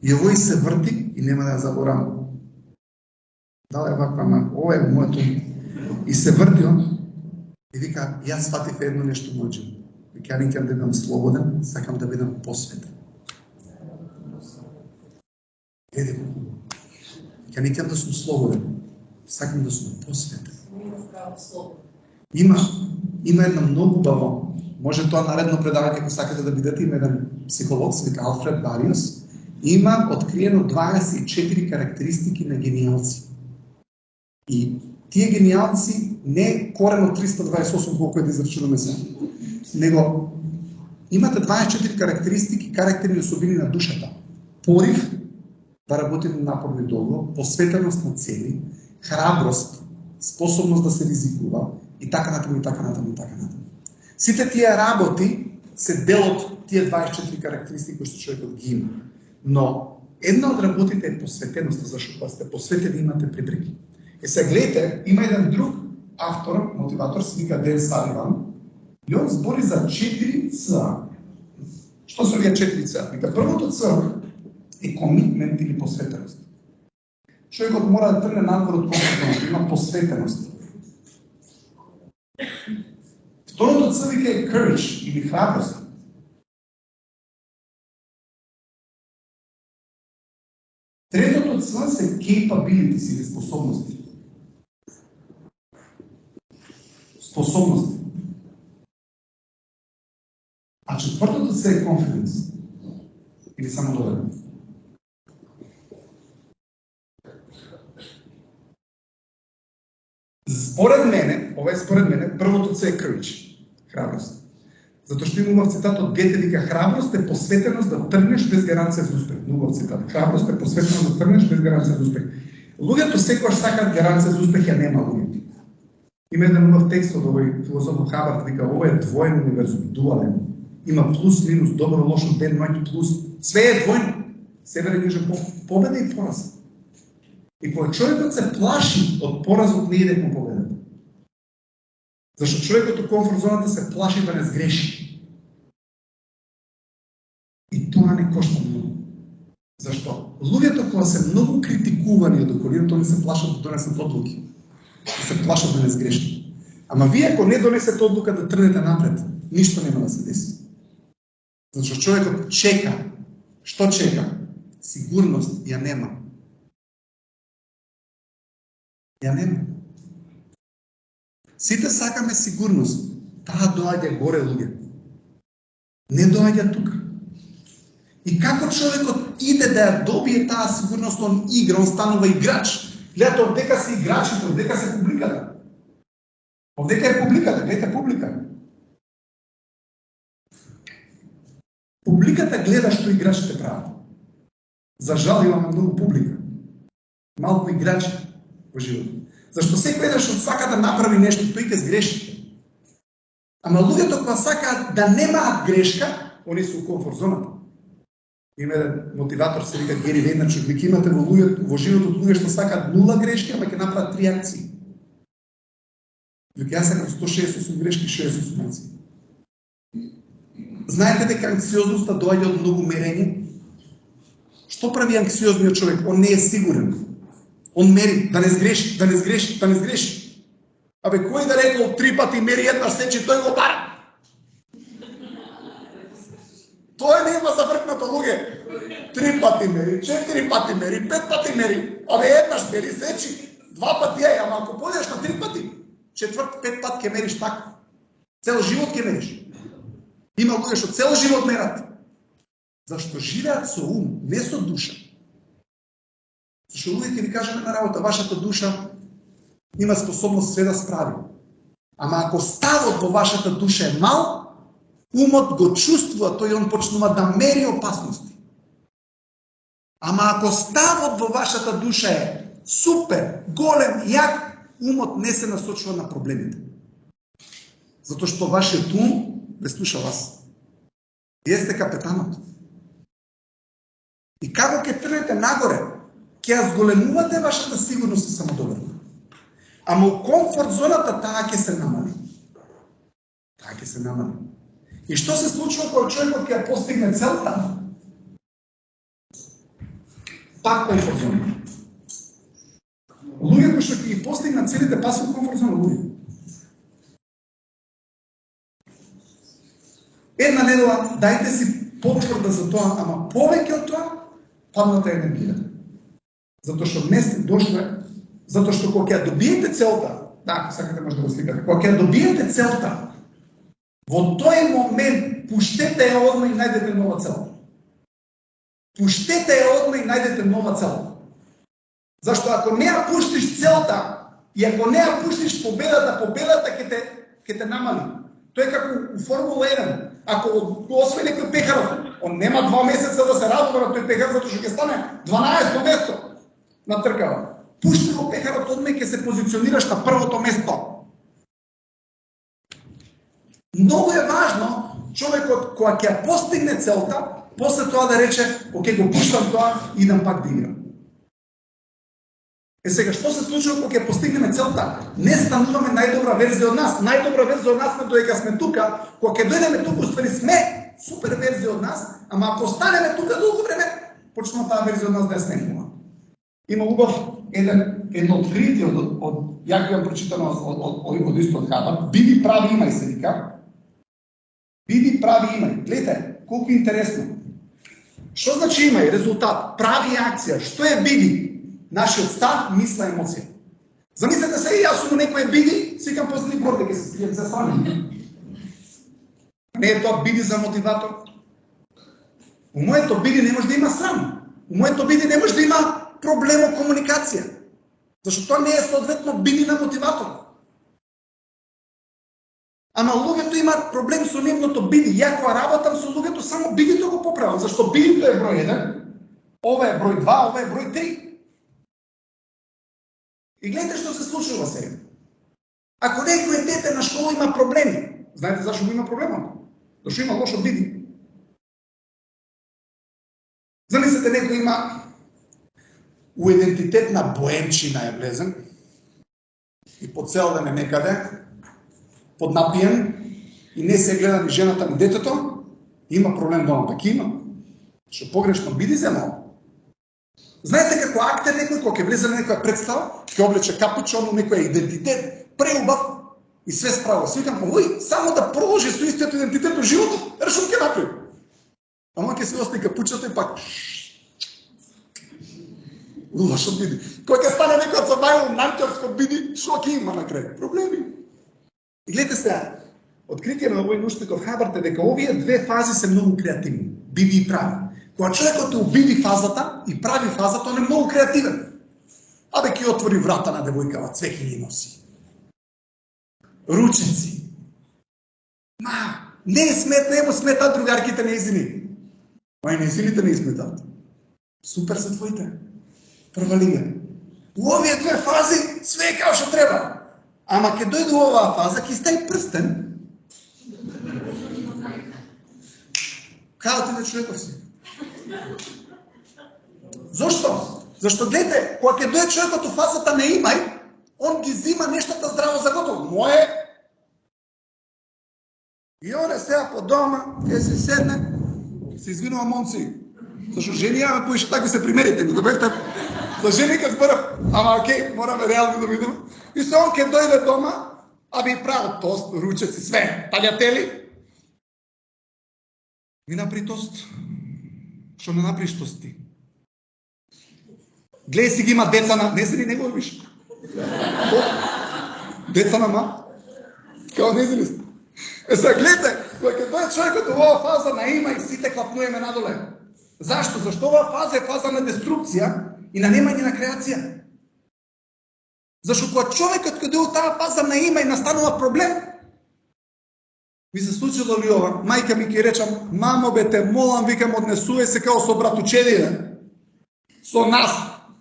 И овој се врти и нема да ја заборавам. Дали е ваква, ама ова е моето. И се врти он и вика, јас сватив едно нешто мојче. Вика, ја не ќе да бидам слободен, сакам да бидам посветен. Еде го. Вика, не ќе да сум слободен, сакам да сум посветен. Има една многу убаво, може тоа наредно предавање, ако сакате да бидете, има еден психолог, се вика Алфред Бариос, има откриено 24 карактеристики на гениалци. И тие гениалци не корено 328 колку е да израчунаме се, него имате 24 карактеристики, карактерни особини на душата. Порив да работи напорно и долго, посветеност на цели, храброст, способност да се ризикува и така натаму, и така натаму, и така натаму. Сите тие работи се дел од тие 24 карактеристики кои што човекот ги има. Но една од работите е посветеноста, зашто кога сте посветени имате препреки. Се гледате, има еден друг автор, мотиватор, се вика Ден Саливан, и он збори за 4 Ц. Што се овие 4 Ц? Вика, првото Ц е комитмент или посветеност. Човекот мора да тргне надвор од комфортното, има посветеност. Второто Ц вика е courage или храброст. Третото Ц се capabilities или способности. Способности. А четвртото Ц е confidence или самодовереност. Според мене, првото Ц е courage, храброст. Затоа што имам цитат од Гете, вика, храброст е посветеност да тргнеш без гаранција за успех. Многу цитат. Храброст е посветеност да тргнеш без гаранција за успех. Луѓето секогаш сакаат гаранција за успех, ја нема луѓето. Има еден убав текст од овој филозоф Хабард, вика, ова е двоен универзум, дуален. Има плюс, минус, добро, лошо, ден, ноќ, плюс. Све е двојно. Северен, южен, победа и пораз. И кога човекот се плаши од поразот, не иде по победата. Зашто човекот во комфорт зоната се плаши да не сгреши. И тоа не кошта многу. Зашто? Луѓето кога се многу критикувани од околината, они се плашат да донесат одлуки. Да се плашат да не сгрешат. Ама вие ако не донесете одлука да тргнете напред, ништо нема да се деси. Зашто човекот чека. Што чека? Сигурност ја нема. Ја нема. Сите сакаме сигурност. Таа доаѓа горе, луѓе. Не доаѓа тука. И како човекот иде да ја добие таа сигурност, он игра, он станува играч. Гледате, овдека се играчите, овдека се публиката. Овдека е публиката, гледате публика. Публиката гледа што играчите прават. За жал имаме многу публика. Малку играчи во животот. Зашто секој еден што сака да направи нешто, тој ќе сгреши. Ама луѓето кога сакаат да немаат грешка, они се у комфорт зоната. Има еден мотиватор, се вика Гери Вейнерчук, вика имате во животот луѓе што сакаат 0 грешки, ама ќе направат 3 акции. Вика, јас сакам 168 грешки, 68 акции. Знаете дека анксиозноста доаѓа од многу мерење? Што прави анксиозниот човек? Он не е сигурен. Он мери, да не сгреши, да не сгреши, да не сгреши. Абе, кој да рекол 3 пати мери, еднаш сечи, тој го бара. Тоа не има завркнато, луѓе. 3 пати мери, 4 пати мери, 5 пати мери. Абе, еднаш мери, сечи, 2 пати е, ама ако подеш на 3 пати, 4-5 пат ќе мериш така. Цел живот ќе мериш. Има луѓе што цел живот мерат. Зашто живеат со ум, не со душа. Зашто луѓе ќе ви кажеме на работа, вашата душа има способност све да справи. Ама ако ставот во вашата душа е мал, умот го чувствува, тој он почнува да мери опасности. Ама ако ставот во вашата душа е супер, голем, јак, умот не се насочува на проблемите. Затоа што вашиот ум ве слуша вас. Вие сте капетанот. И како ќе тргнете нагоре, ќе ја зголемувате вашата сигурност и самодоверба. Ама у комфорт зоната таа ќе се намали. Таа ќе се намали. И што се случува кога човекот ќе ја постигне целта? Пак комфорт зона. Луѓе кои што ќе ги постигнат целите пак се у комфорт зона, луѓе. Една недела, дајте си потврда за тоа, ама повеќе од тоа, падната енергијата. Затоа што не сте дошле, затоа што кога ќе добиете целта, да, ако сакате може да го сликате, кога ќе добиете целта, во тој момент пуштете ја одма и најдете нова цел. Пуштете ја одма и најдете нова цел. Зашто ако не ја пуштиш целта и ако не ја пуштиш победата, победата ќе те намали. Тоа е како у Формула 1. Ако освои некој пехарот, он нема 2 месеца да се радува на тој пехар, затоа што ќе стане 12-то место на тркава. Пушти го пехарот одма и ќе се позиционираш на првото место. Многу е важно човекот кога ќе ја постигне целта, после тоа да рече, окей, го пуштам тоа и идам пак да играм. Сега, што се случува кога ќе постигнеме целта? Не стануваме најдобра верзија од нас. Најдобра верзија од нас сме додека сме тука. Кога ќе дојдеме тука, уствари сме супер верзија од нас, ама ако останеме тука долго време, почнува таа верзија од нас да ја сменува. Има убав едно откритие од ја го прочитано од исто од Хабар. Биди прави имај се вика. Биди прави имај. Гледате, колку интересно. Што значи имај? Резултат, прави акција. Што е биди? Нашиот став, мисла, емоција. Замислете се, јас сум некој биди, сикам после горде ќе се срамам. Не е тоа биди за мотиватор. У моето биди не може да има срам. У моето биди не може да има проблемо комуникација. Зашто тоа не е соодветно биди на мотиватор. Ама луѓето имаат проблем со нивното биди. Ја кога работам со луѓето, само бидито го поправам. Зашто бидито е број 1, ова е број 2, ова е број 3. И гледате што се случува сега. Ако некој дете на школа има проблеми, знаете зашто го има проблемот? Зашто има лошо биди. Замислете, некој има у идентитетна боемчина е влезен и по цел ден е некаде, поднапиен и не се гледа ни жената ни детето, има проблем дома, пак има. Што погрешно биди земал. Знаете како актер некој, кога ќе влезе на некоја представа, ќе облече капучон, некој идентитет, преубав и све справо. Си викам, ој, само да продолжи со истиот идентитет во животот, решам ќе направи. Ама ќе се остане капучото и пак лошо биди. Кој ќе стане некој со најнанчарско биди, што ќе има на крај? Проблеми. И гледате сега, откритие на овој научник од Хабард е дека овие две фази се многу креативни. Биди и прави. Кога човекот убиди фазата и прави фазата, он е многу креативен. Абе, ќе отвори врата на девојкава, цвеќе ги носи. Ручници. Не му сметат другарките неизини. Ма и неизините не сметат. Супер се твоите. Прва лига. У овие две фази, све е као што треба. Ама ќе дојде оваа фаза, ќе стаи прстен. Као ти на човеков си. Зошто? Зашто гледате, кога ќе дојде човекот у фазата на имај, он ги зима нештата здраво за готово. Мое. И он е сега по дома, ќе се седне, се извинува момци. Зашто жени јаме поише така се примерите, ми добавте. За жени ке зборав, ама окей, мораме реално да видиме. И се он ќе дојде дома, а би правил тост, ручеци, све, таљатели. Ми напри тост. Што не направиш тост ти? Гледај си ги има деца на... Не се ли не го виш? Деца на ма? Као не си сте? Сега гледате, кога ќе дојде човекот во оваа фаза на има и сите клапнуеме надоле. Зашто? Зашто оваа фаза е фаза на деструкција и на немање на креација. Зашто кога човекот кога дојде таа фаза на има и настанува проблем, ми се случило ли ова? Мајка ми ќе речам, мамо бе те молам, викам, однесувај се као со братучедиве. Со нас.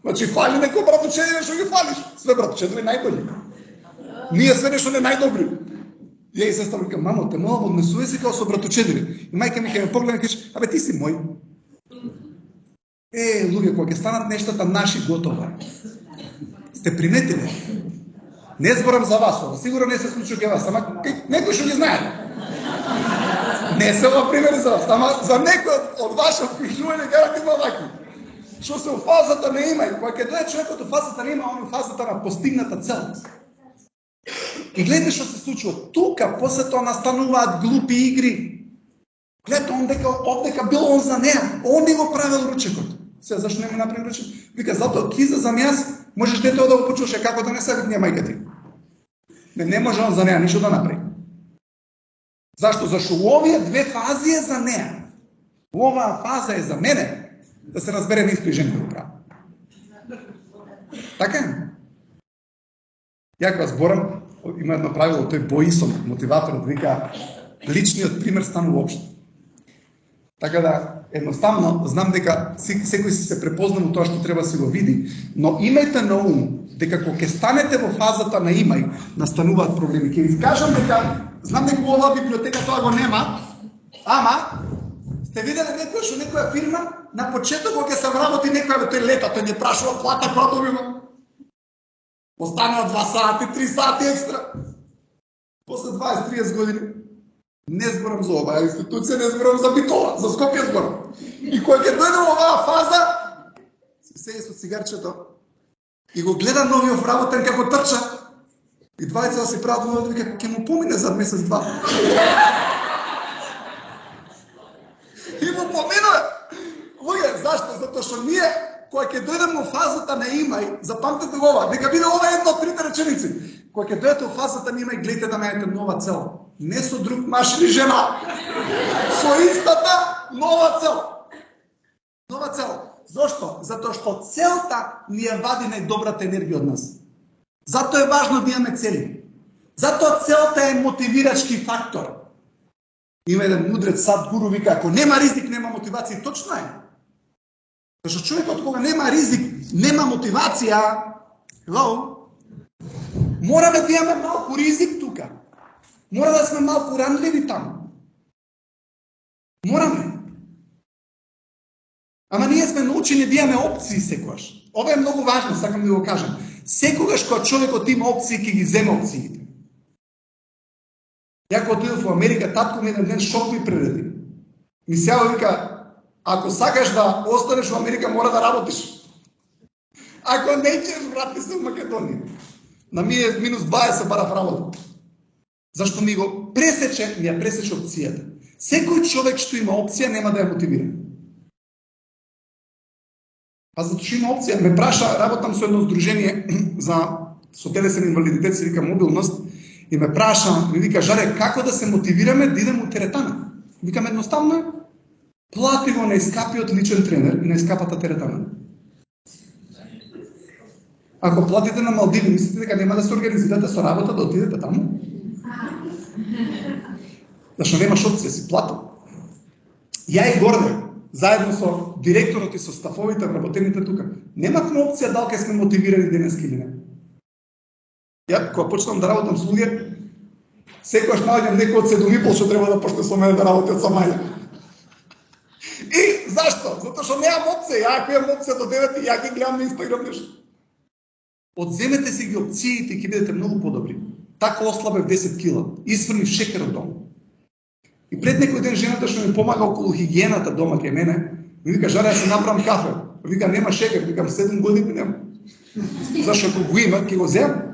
Значи, фали некој братучедиве, што ги фалиш? Све братучедиве најбољи. Ние све нешто не најдобри. Ја и сестра викам, мамо, те молам, однесувај се као со братучедиве. И мајка ми ќе ме погледа и каже, абе ти си мој. Луѓе, кога ќе станат нештата наши, готово. Сте приметиле? Не зборам за вас, ова сигурно не се случува ке вас, ама некој што ги знае. Не се ова примери за вас, ама за некој од ваше впишување гарантирано вакви. Што се у фазата не има, и кога ќе дојде човекот у фазата не има, он у фазата на постигната цел. И гледате што се случува. Тука, после тоа настануваат глупи игри. Гледате, он дека одека бил он за неа, он не го правил ручекот. Сега, зашто не ми направи ручек? Вика, затоа киза за јас, можеш детето да го почуше како да не се викне мајка ти. Не може он за неа ништо да направи. Зашто? Зашто овие две фази е за неа. Оваа фаза е за мене. Да се разбереме исто и жени да го прави. Така е. Ја кога зборам, има едно правило, тој Боисон, мотиваторот, вика, личниот пример станува општо. Така да, едноставно, знам дека секој си се препозна во тоа што треба да се го види, но имајте на ум дека кога ќе станете во фазата на имај, настануваат проблеми. Ќе ви кажам дека, знам дека во оваа библиотека тоа го нема, Ама, сте видели некој што некоја фирма, на почеток кога се вработи некоја тој лета, тој не прашува плата која добива. Останува 2 сати, 3 сати екстра. После 20-30 години, не зборам за оваа институција, не зборам за Битола, за Скопје зборам. И кога ќе дојде во оваа фаза, се седи со цигарчето и го гледа новиот вработен како трча. И двајца си прават новиот, вика, ќе му помине за месец-два. И му поминува. Луѓе, зашто? Затоа што ние, кога ќе дојдеме во фазата на имај, запамтете го ова, нека биде ова една од трите реченици. Кога ќе дојдете во фазата на имај, гледате да најдете нова цел. Не со друг маж или жена. Со истата нова цел. Нова цел. Зошто? Затоа што целта ни ја вади најдобрата енергија од нас. Затоа е важно да имаме цели. Затоа целта е мотивирачки фактор. Има еден мудрец Садгуру вика, ако нема ризик, нема мотивација. Точно е. Зашто човекот кога нема ризик, нема мотивација, мораме да имаме малку ризик тука. Мора да сме малку ранливи таму. Мораме. Ама ние сме научени да имаме опции секогаш. Ова е многу важно, сакам да го кажам. Секогаш кога човекот има опции, ќе ги земе опциите. Ја кога отидов во Америка, татко ми еден ден шок ми пререди. Ми сеава вика, ако сакаш да останеш во Америка, мора да работиш. Ако не ќе врати се во Македонија. На ми е минус 20 барав работа. Зашто ми го пресече, ми ја пресече опцијата. Секој човек што има опција нема да ја мотивира. А затоа што има опција, ме праша, работам со едно здружение со телесен инвалидитет, се вика мобилност, и ме праша, ми вика, Жаре, како да се мотивираме да идем у теретана? Викам, едноставно е, плати го најскапиот личен тренер и најскапата теретана. Ако платите на Малдиви, мислите дека нема да се организирате со работа да отидете таму? Зашто немаш опција, си платил. Ја и Горде, заедно со директорот и со стафовите, вработените тука, немавме опција дали сме мотивирани денеска или не. Ја, кога почнам да работам с луѓе, секогаш наоѓам некој од 7,5 што треба да почне со мене да работи од самајле. И зашто? Затоа што немам опција. Ја ако имам опција до 9, ја ги гледам да инспирам нешто. Одземете си ги опциите и ќе бидете многу подобри. Така ослабев 10 кила, исфрнив шекер од дом. И пред некој ден жената што ми помага околу хигиената дома кај мене, ми вика, Жаре, ја се направам кафе. Вика, нема шекер, викам 7 години нема. Зашто ако го има, ќе го земам.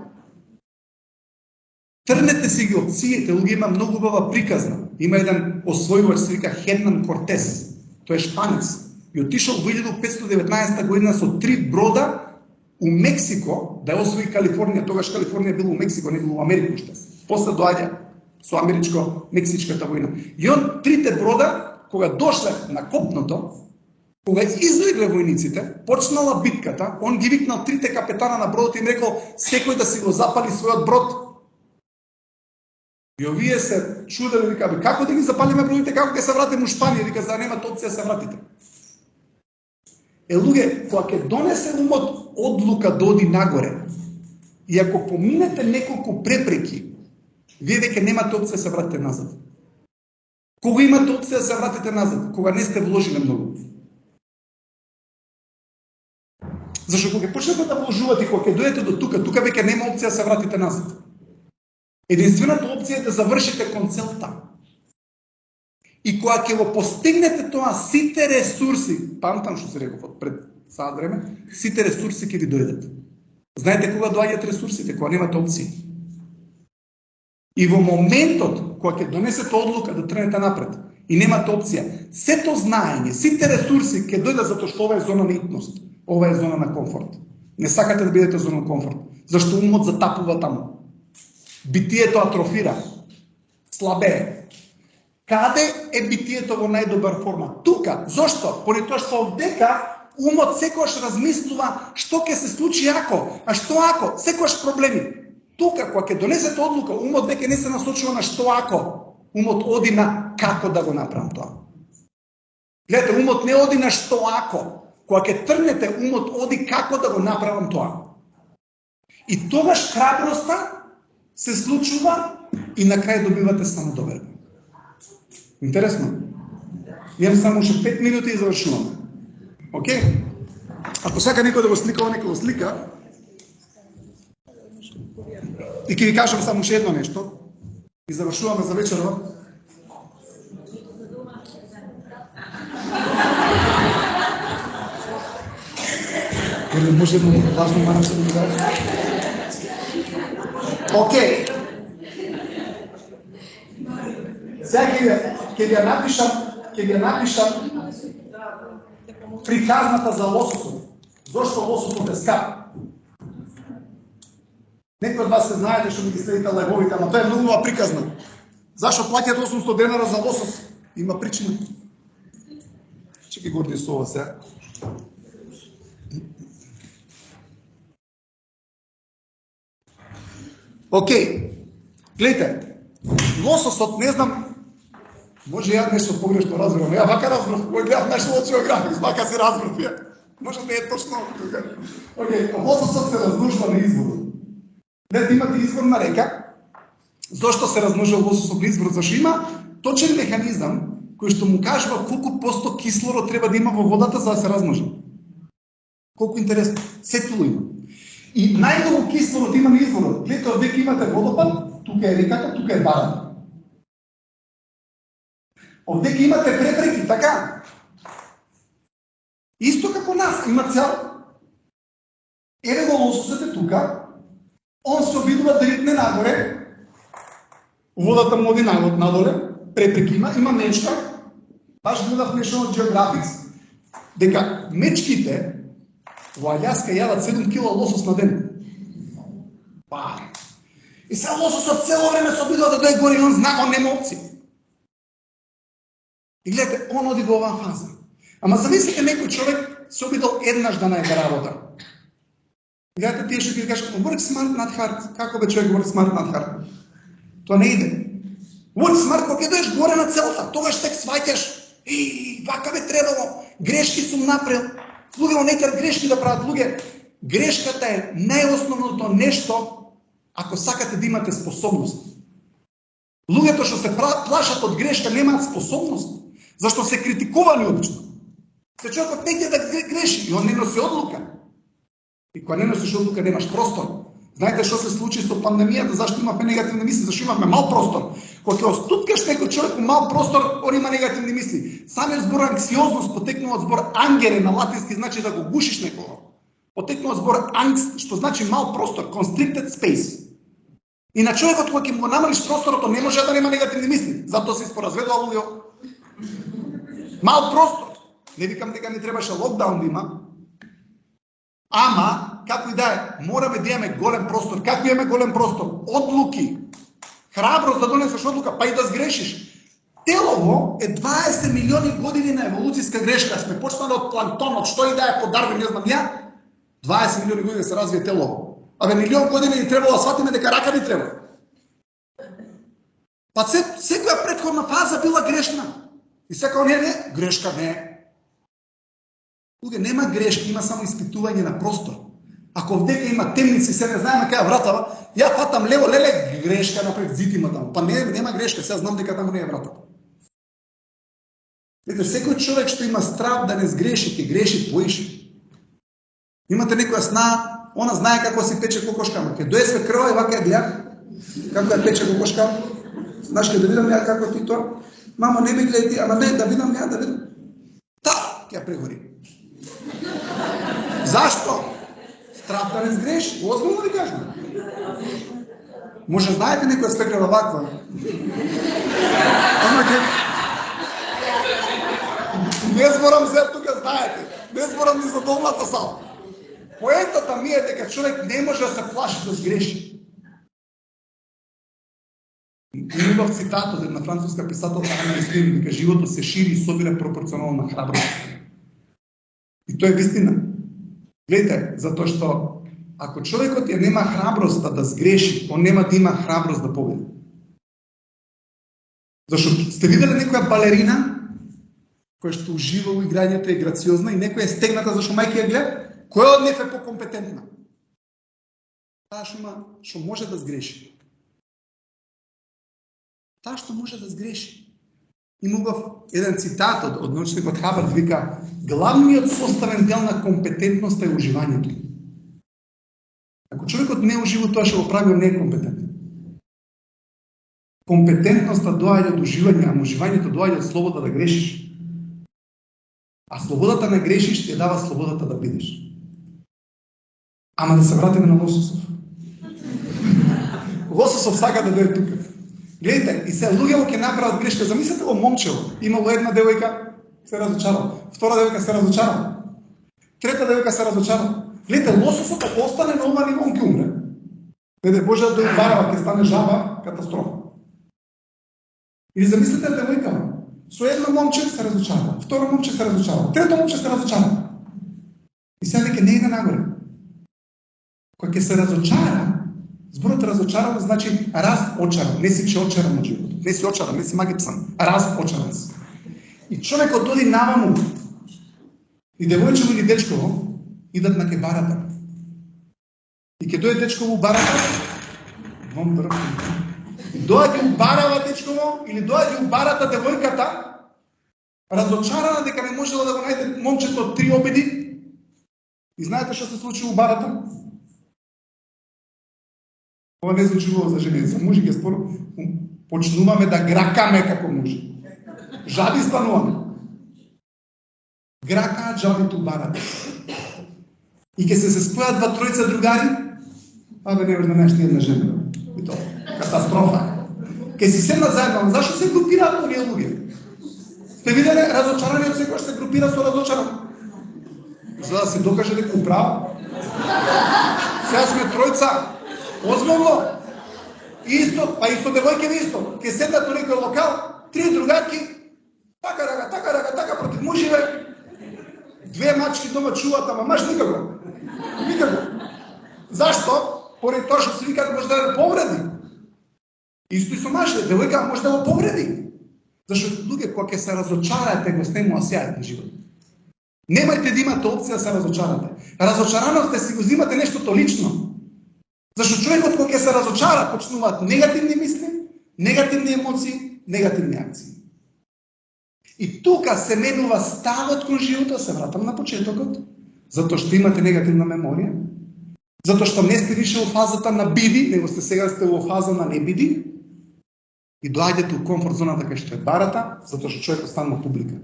Трнете си ги опциите, луѓе има многу убава приказна. Има еден освојувач, се вика Хернан Кортес. Тој е шпанец. И отишол во 1519 година со 3 брода у Мексико да ја освои Калифорнија. Тогаш Калифорнија била у Мексико, не била у Америка уште. После доаѓа со америчко-мексичката војна. И он 3 брода, кога дошле на копното, кога излегле војниците, почнала битката, он ги викнал 3 капетана на бродот и им рекол секој да си го запали својот брод. И овие се чудели, вика, како да ги запалиме бродите, како ќе се вратиме у Шпанија, вика, за да немате опција се вратите. Луѓе, кога ќе донесе умот одлука да оди нагоре, и ако поминете неколку препреки, вие веќе немате опција да се вратите назад. Кога имате опција да се вратите назад? Кога не сте вложиле многу. Зашто кога ќе почнете да вложувате, кога ќе дојдете до тука веќе нема опција да се вратите назад. Единствената опција е да завршите кон целта. И кога ќе го постигнете тоа, сите ресурси, памтам што се реков пред сад време, сите ресурси ќе ви дојдат. Знаете кога доаѓаат ресурсите? Кога немате опции. И во моментот кога ќе донесете одлука да тренете напред и немате опција, сето знаење, сите ресурси ќе дојдат затоа што ова е зона на итност, ова е зона на комфорт. Не сакате да бидете зона на комфорт, зашто умот затапува таму. Битието атрофира, слабее. Каде е битието во најдобар форма? Тука. Зошто? Поради тоа што овдека умот секогаш размислува што ќе се случи ако, а што ако, секогаш проблеми. Тука, кога ќе донесете одлука, умот веќе не се насочува на што ако, умот оди на како да го направам тоа. Гледате, умот не оди на што ако, кога ќе тргнете, умот оди како да го направам тоа. И тогаш храброста се случува и на крај добивате самодоверба. Интересно. Имам само уште 5 минути и завршуваме. Океј? Ако сака некој да го сликава, нека го слика. И ќе ви кажам само уште едно нешто. И завршуваме за вечерва. Или може едно важно мана се да кажа? Океј. Сега ќе ја напишам приказната за лососот. Зошто лососот е скап? Некои од вас се знаете што ми ги следите лайвовите, ама тоа е многу приказна. Зашо плаќаат 800 денара за лосос? Има причина. Чекај горди со ова сега. Океј. Гледайте. Лососот, не знам, може ја нешто погрешно разбирам. Ја вака разбрав, кој гледав National Geographic, вака се разбрав ја. Може не е точно тука. Океј, лососот се размножува на изворот. Дете имате изворна река. Зошто се размножува лососот на изворот? Зашто има точен механизам кој што му кажува колку посто кислород треба да има во водата за да се размножи. Колку интересно. Сетило има. И најмногу кислород има на изворот. Гледате, овде имате водопад, тука е реката, тука е барата. Овде имате препреки, така? Исто како нас, има цел. Еве го лососот е тука, он се обидува да ритне нагоре, водата му оди надоле, препреки има мечка, баш гледав National Geographic, дека мечките во Аљаска јадат 7 кила лосос на ден. Па. И сега лососот цело време се обидува да дојде горе и он зна, он нема опција. И гледате, он оди до оваа фаза. Ама замислите некој човек се обидал еднаш да најде работа. Гледате, тие што ќе кажат, work smart not hard. Како бе човек work smart not hard? Тоа не иде. Work smart, кога ќе дојдеш горе на целта, тогаш тек сваќаш, вака бе требало, грешки сум направил. Луѓе не треба грешки да прават. Луѓе, грешката е најосновното нешто ако сакате да имате способност. Луѓето што се плашат од грешка немаат способност, зашто се критикувани обично. Се човекот не ќе да греши и он не носи одлука. И кога не носиш одлука немаш простор. Знаете што се случи со пандемијата, зашто имавме негативни мисли, зашто имавме мал простор. Кога ќе остуткаш некој човек у мал простор, он има негативни мисли. Самиот збор анксиозност потекнува од збор ангере на латински, значи да го гушиш некого. Потекнува од збор ангст, што значи мал простор, constricted space. И на човекот кога ќе му намалиш просторот, не може да нема негативни мисли. Затоа се споразvedува луѓе. Мал простор. Не викам дека не требаше локдаун да има. Ама, како и да е, мораме да имаме голем простор. Како имаме голем простор? Одлуки. Храброст да донесеш одлука, па и да сгрешиш. Телово е 20 милиони години на еволуцијска грешка. Сме почнали од планктонот, што и да е по Дарвин, не знам ја. 20 милиони години се развие телово. Абе, милион години ни требало да сватиме дека рака ни треба. Па секоја претходна фаза била грешна. И секоја не, грешка не. Луѓе, нема грешки, има само испитување на простор. Ако овдека има темници, се не знаеме каја вратава, ја фатам лево, леле, грешка напред зид има таму. Па нема грешка, сега знам дека таму не е вратата. Видите, секој човек што има страв да не сгреши, ќе греши поише. Имате некоја сна, она знае како си пече кокошка, ама ќе дое свекрва и вака ја гледа како ја пече кокошка. Знаеш, ќе да видам ја како ти тоа. Мамо, не ме гледа ти, ама не, да видам ја, да видам. Та, ќе ја прегори. Зашто? Страв да не сгреши. Озбилно ви кажам. Може знаете некоја свекрва ваква? Ама ќе... Не зборам се тука, знаете. Не зборам ни за долната сала. Поентата ми е дека човек не може да се плаши да сгреши. Имав цитат од една француска писателка Ана Естин, дека животот се шири и собира пропорционално на храброст. И тоа е вистина. Гледайте, затоа што ако човекот ја нема храброста да сгреши, он нема да има храброст да победи. Зашто сте виделе некоја балерина која што ужива во играњето е грациозна и некоја е стегната зашто мајка ја гледа, која од нив е покомпетентна? Таа што може да сгреши. Таа што може да сгреши. Има еден цитат од научникот Хабард, вика: главниот составен дел на компетентноста е уживањето. Ако човекот не ужива тоа, што го прави, не е компетентен. Компетентноста доаѓа од уживање, а уживањето доаѓа од слобода да грешиш. А слободата на грешиш ти дава слободата да бидеш. Ама да се вратиме на Лососов. Лососов сака да дојде тука. Гледайте, и се луѓето ќе направат грешка. Замислете го момчево. Имало една девојка, се разочарала. Втора девојка се разочарала. Трета девојка се разочарала. Гледайте, Лососов ако остане на ова ниво, он ќе умре. Не дај Боже да ја барава, ќе стане жаба, катастрофа. Или замислете девојка, со едно момче се разочарала, второ момче се разочарала, трето момче се разочарала. И сега веќе не иде нагоре. Кога ќе се разочара, зборот разочаран значи разочаран, не си че очаран од животот, не си очаран, не си магипсан, разочаран си. И човекот доди наваму, и девојчево или дечково идат на кебарата. И ќе дојде дечково у барата, доаѓа у барава дечково или доаѓа у барата девојката, разочарана дека не можела да го најде момчето од 3 обеди. И знаете што се случи у барата? Ова не звучи за жени, за мужи ќе спору. Почнуваме да гракаме како мужи. Жаби стануваме. Гракаат жабите у барата. И ќе се спојат два тројца другари, абе не може да најдеш ни една жена. И тоа, катастрофа. Ке си седнат заедно, зашто се групираат овие луѓе? Сте виделе разочараниот секојаш се групира со разочаран. За да се докаже дека управа. Сега сме тројца. Озбилно. Исто, па исто девојките исто. Ке седнат у некој локал, 3 другарки, така против муживе. 2 мачки дома чуваат, ама маж никако. Никако. Зашто? Поради тоа што се викаат може да повреди. Исто и со мажите, девојка може да го повреди. Зашто луѓе кога ќе се разочараат, го снемува сејат на живот. Немајте да имате опција да се разочарате. Разочараност да си го взимате нештото лично. Зашто човекот кога ќе се разочара, почнуваат негативни мисли, негативни емоции, негативни акции. И тука се менува ставот кон животот, се вратам на почетокот, затоа што имате негативна меморија, затоа што не сте више во фазата на биди, него сега сте во фаза на не биди, и доаѓате у комфорт зоната кај што е барата, затоа што човекот станува публика.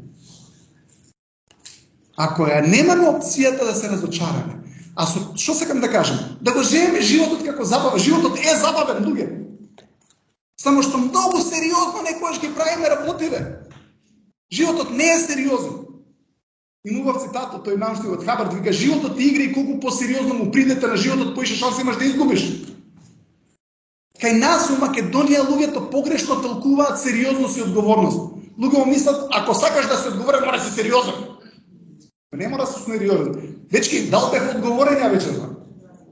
Ако ја немаме опцијата да се разочараме, а што сакам да кажам? Да го живееме животот како забава. Животот е забавен, луѓе. Само што многу сериозно некојаш ги правиме работиве. Животот не е сериозен. Има убав цитатот, тој научникот Хабард вика: животот е игра и колку посериозно му придете на животот, поише шанси имаш да изгубиш. Кај нас у Македонија луѓето погрешно толкуваат сериозност и одговорност. Луѓето мислат, ако сакаш да се одговорен, мора да си сериозен. Не мора да си сериозен. Дечки, дал бев одговорен ја вечерва?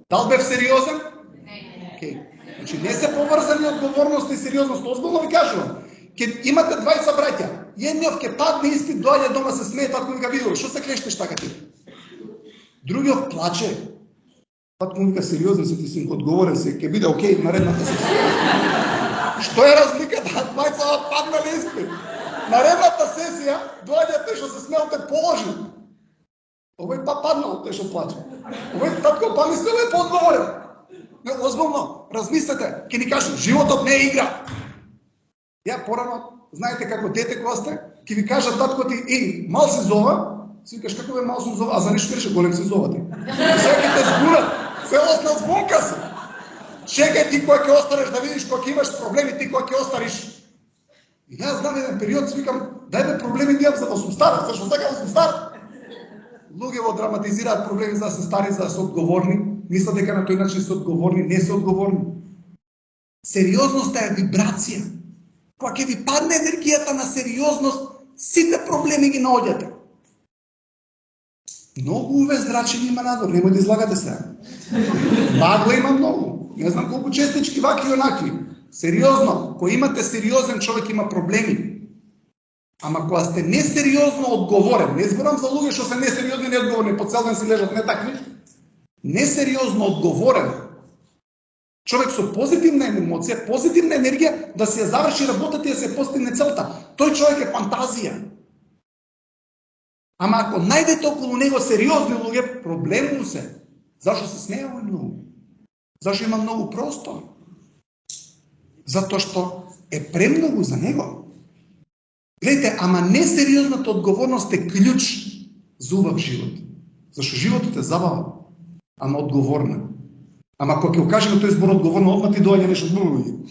Дал бев сериозен? Не. Значи не се поврзани одговорност и сериозност. Озбилно ви кажувам. Ке имате 20 браќа. Едниот ќе падне испит, доаѓа дома се смее, татко вика: види, што се клештеш така ти? Другиот плаче. Татко вика: сериозен си ти синко, одговорен си, ќе биде окей наредната сесија. Што е разликата? Двајца паднале испит. Наредната сесија доаѓа тој што се смеел те положи. Овој па паднал, тој што плаче. Овој татко па мислел е поодговорен. Не, озбилно, размислете, ќе ни кажем, животот не е игра. Ја порано, знаете како дете кога сте, ќе ви кажат татко ти: мал се зова, си викаш: како бе мал се зова, а за нешто реше голем се зова ти. Сега ќе те збунат, целосна збунка се. Чекај ти кога ќе останеш да видиш, кога ќе имаш проблеми, ти кога ќе останеш. И јас знам еден период, си викам: дај бе проблеми да имам за да сум стар, зашто сега да сум стар. Луѓето драматизираат проблеми за да се стари, за да се одговорни, мислат дека на тој начин се одговорни, не се одговорни. Сериозноста е вибрација. Кога ќе ви падне енергијата на сериозност, сите проблеми ги наоѓате. Многу уве зрачени има надвор, немој да излагате сега. Магла има многу. Не знам колку честички ваки и онакви. Сериозно, кога имате сериозен човек има проблеми. Ама кога сте несериозно одговорен, не зборам за луѓе што се несериозни и неодговорни, по цел ден си лежат, не такви. Несериозно одговорен. Човек со позитивна емоција, позитивна енергија да се ја заврши работата и да се постигне целта. Тој човек е фантазија. Ама ако најдете околу него сериозни луѓе, проблем му се. Зашо се смејува многу? Зашо има многу простор? Затоа што е премногу за него. Гледайте, ама несериозната одговорност е клjuč за убав живот. Зашто животот е забава, ама одговорна. Ама ако ќе кажеме тој збор одговорно, одма ти доаѓа нешто друго.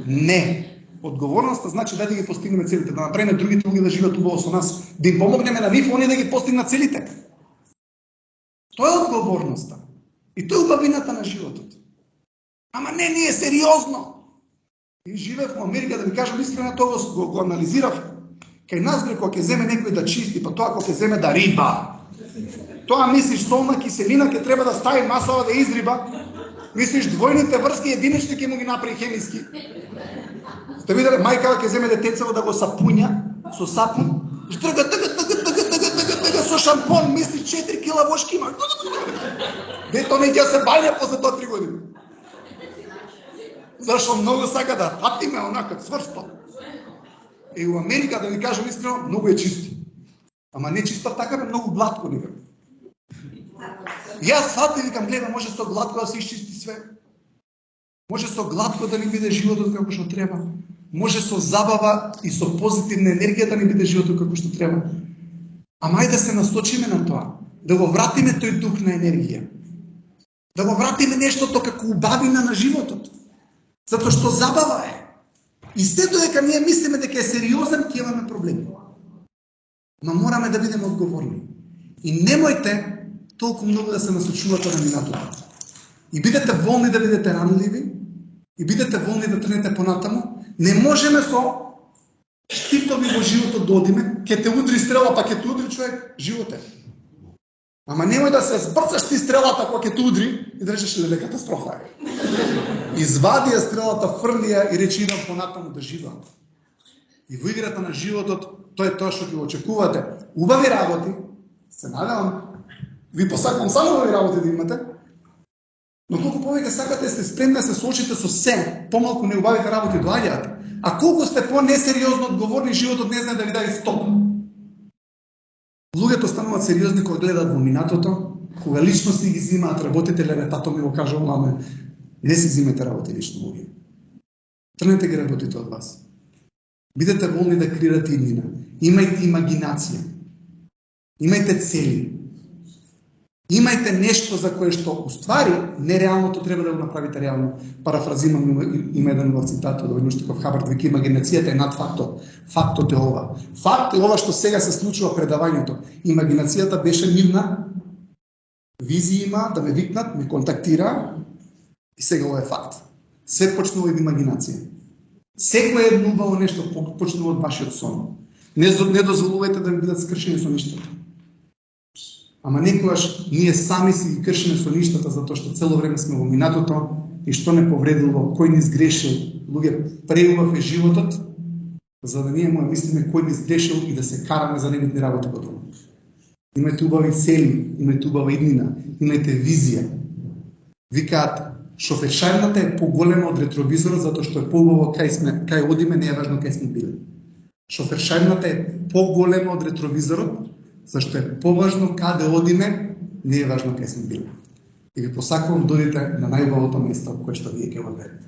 Не. Одговорноста значи да ги постигнеме целите, да направиме другите луѓе да живеат убаво со нас, да им помогнеме на нив, оние да ги постигнат целите. Тоа е одговорноста. И тоа е убавината на животот. Ама не е сериозно. И живеев во Америка, да ви кажам искрено, тоа го анализирав. Кај нас кога ќе земе некој да чисти, па тоа кога ќе земе да риба. Тоа мислиш солна киселина ќе треба да стави масова да изриба. Мислиш двојните врски единични ќе му ги направи хемиски. Сте виделе мајка ќе земе детецево да го сапуња со сапун, штрга тага со шампон, мисли 4 кила вошки има. Дето не ќе се бајне после тоа 3 години. Зашто многу сака да фатиме онака цврсто. И у Америка, да ви кажам искрено, многу е чисти. Ама не чисто така, бе многу глатко ни бе. Јас фатим, викам, гледам, може со глатко да се изчисти све. Може со глатко да ни биде животот како што треба. Може со забава и со позитивна енергија да ни биде животот како што треба. Ама ајде да се насочиме на тоа. Да го вратиме тој дух на енергија. Да го вратиме нештото како убавина на животот. Затоа што забава е. И се додека ние мислиме дека е сериозен, ќе имаме проблеми. Но мораме да бидеме одговорни. И немојте толку многу да се насочувате на минатото. И бидете волни да бидете ранливи, и бидете волни да тренете понатаму. Не можеме со штитови во животот да одиме, ќе те удри стрела, па ќе те удри човек, живот е. Ама немој да се збрцаш ти стрелата кога ќе те удри и да речеш леле катастрофа е. Извади ја стрелата, фрли ја и речи идам понатаму да живеам. И во играта на животот, тоа е тоа што ќе очекувате. Убави работи, се надевам, ви посакувам само убави работи да имате, но колку повеќе сакате сте спремни да се соочите со се, помалку неубавите работи доаѓаат. А колку сте по-несериозно одговорни, животот не знае да ви даде стоп. Луѓето стануваат сериозни кога гледаат во минатото, кога лично си ги зимаат работите, леле тато ми го кажа, маме, не си зимете работи лично луѓе. Трнете ги работите од вас. Бидете волни да креирате иднина. Имајте имагинација. Имајте цели. Имајте нешто за кое што уствари нереалното треба да го направите реално. Парафразимам, има еден во цитат од Войнуштиков Хабард, вика имагинацијата е над фактот. Фактот е ова. Факт е ова што сега се случува предавањето. Имагинацијата беше нивна. Визија има да ме викнат, ме контактира и сега ова е факт. Се почнува од имагинација. Секој едно убаво нешто почнува од вашиот сон. Не дозволувајте да ви бидат скршени соништата. Ама некогаш ние сами си ги кршиме соништата затоа што цело време сме во минатото и што не повредило, кој ни сгрешил. Луѓе, преубав е животот, за да ние му мислиме кој ни сгрешил и да се караме за небитни работи во тоа. Имајте убави цели, имајте убава иднина, имајте визија. Викаат, шофершарната е поголема од ретровизорот затоа што е поубаво кај одиме, не е важно кај сме биле. Шофершарната е поголема од ретровизорот, зашто е поважно каде одиме, не е важно кај сме биле. И ви посакувам додите на најубавото место кое што вие ќе одберете.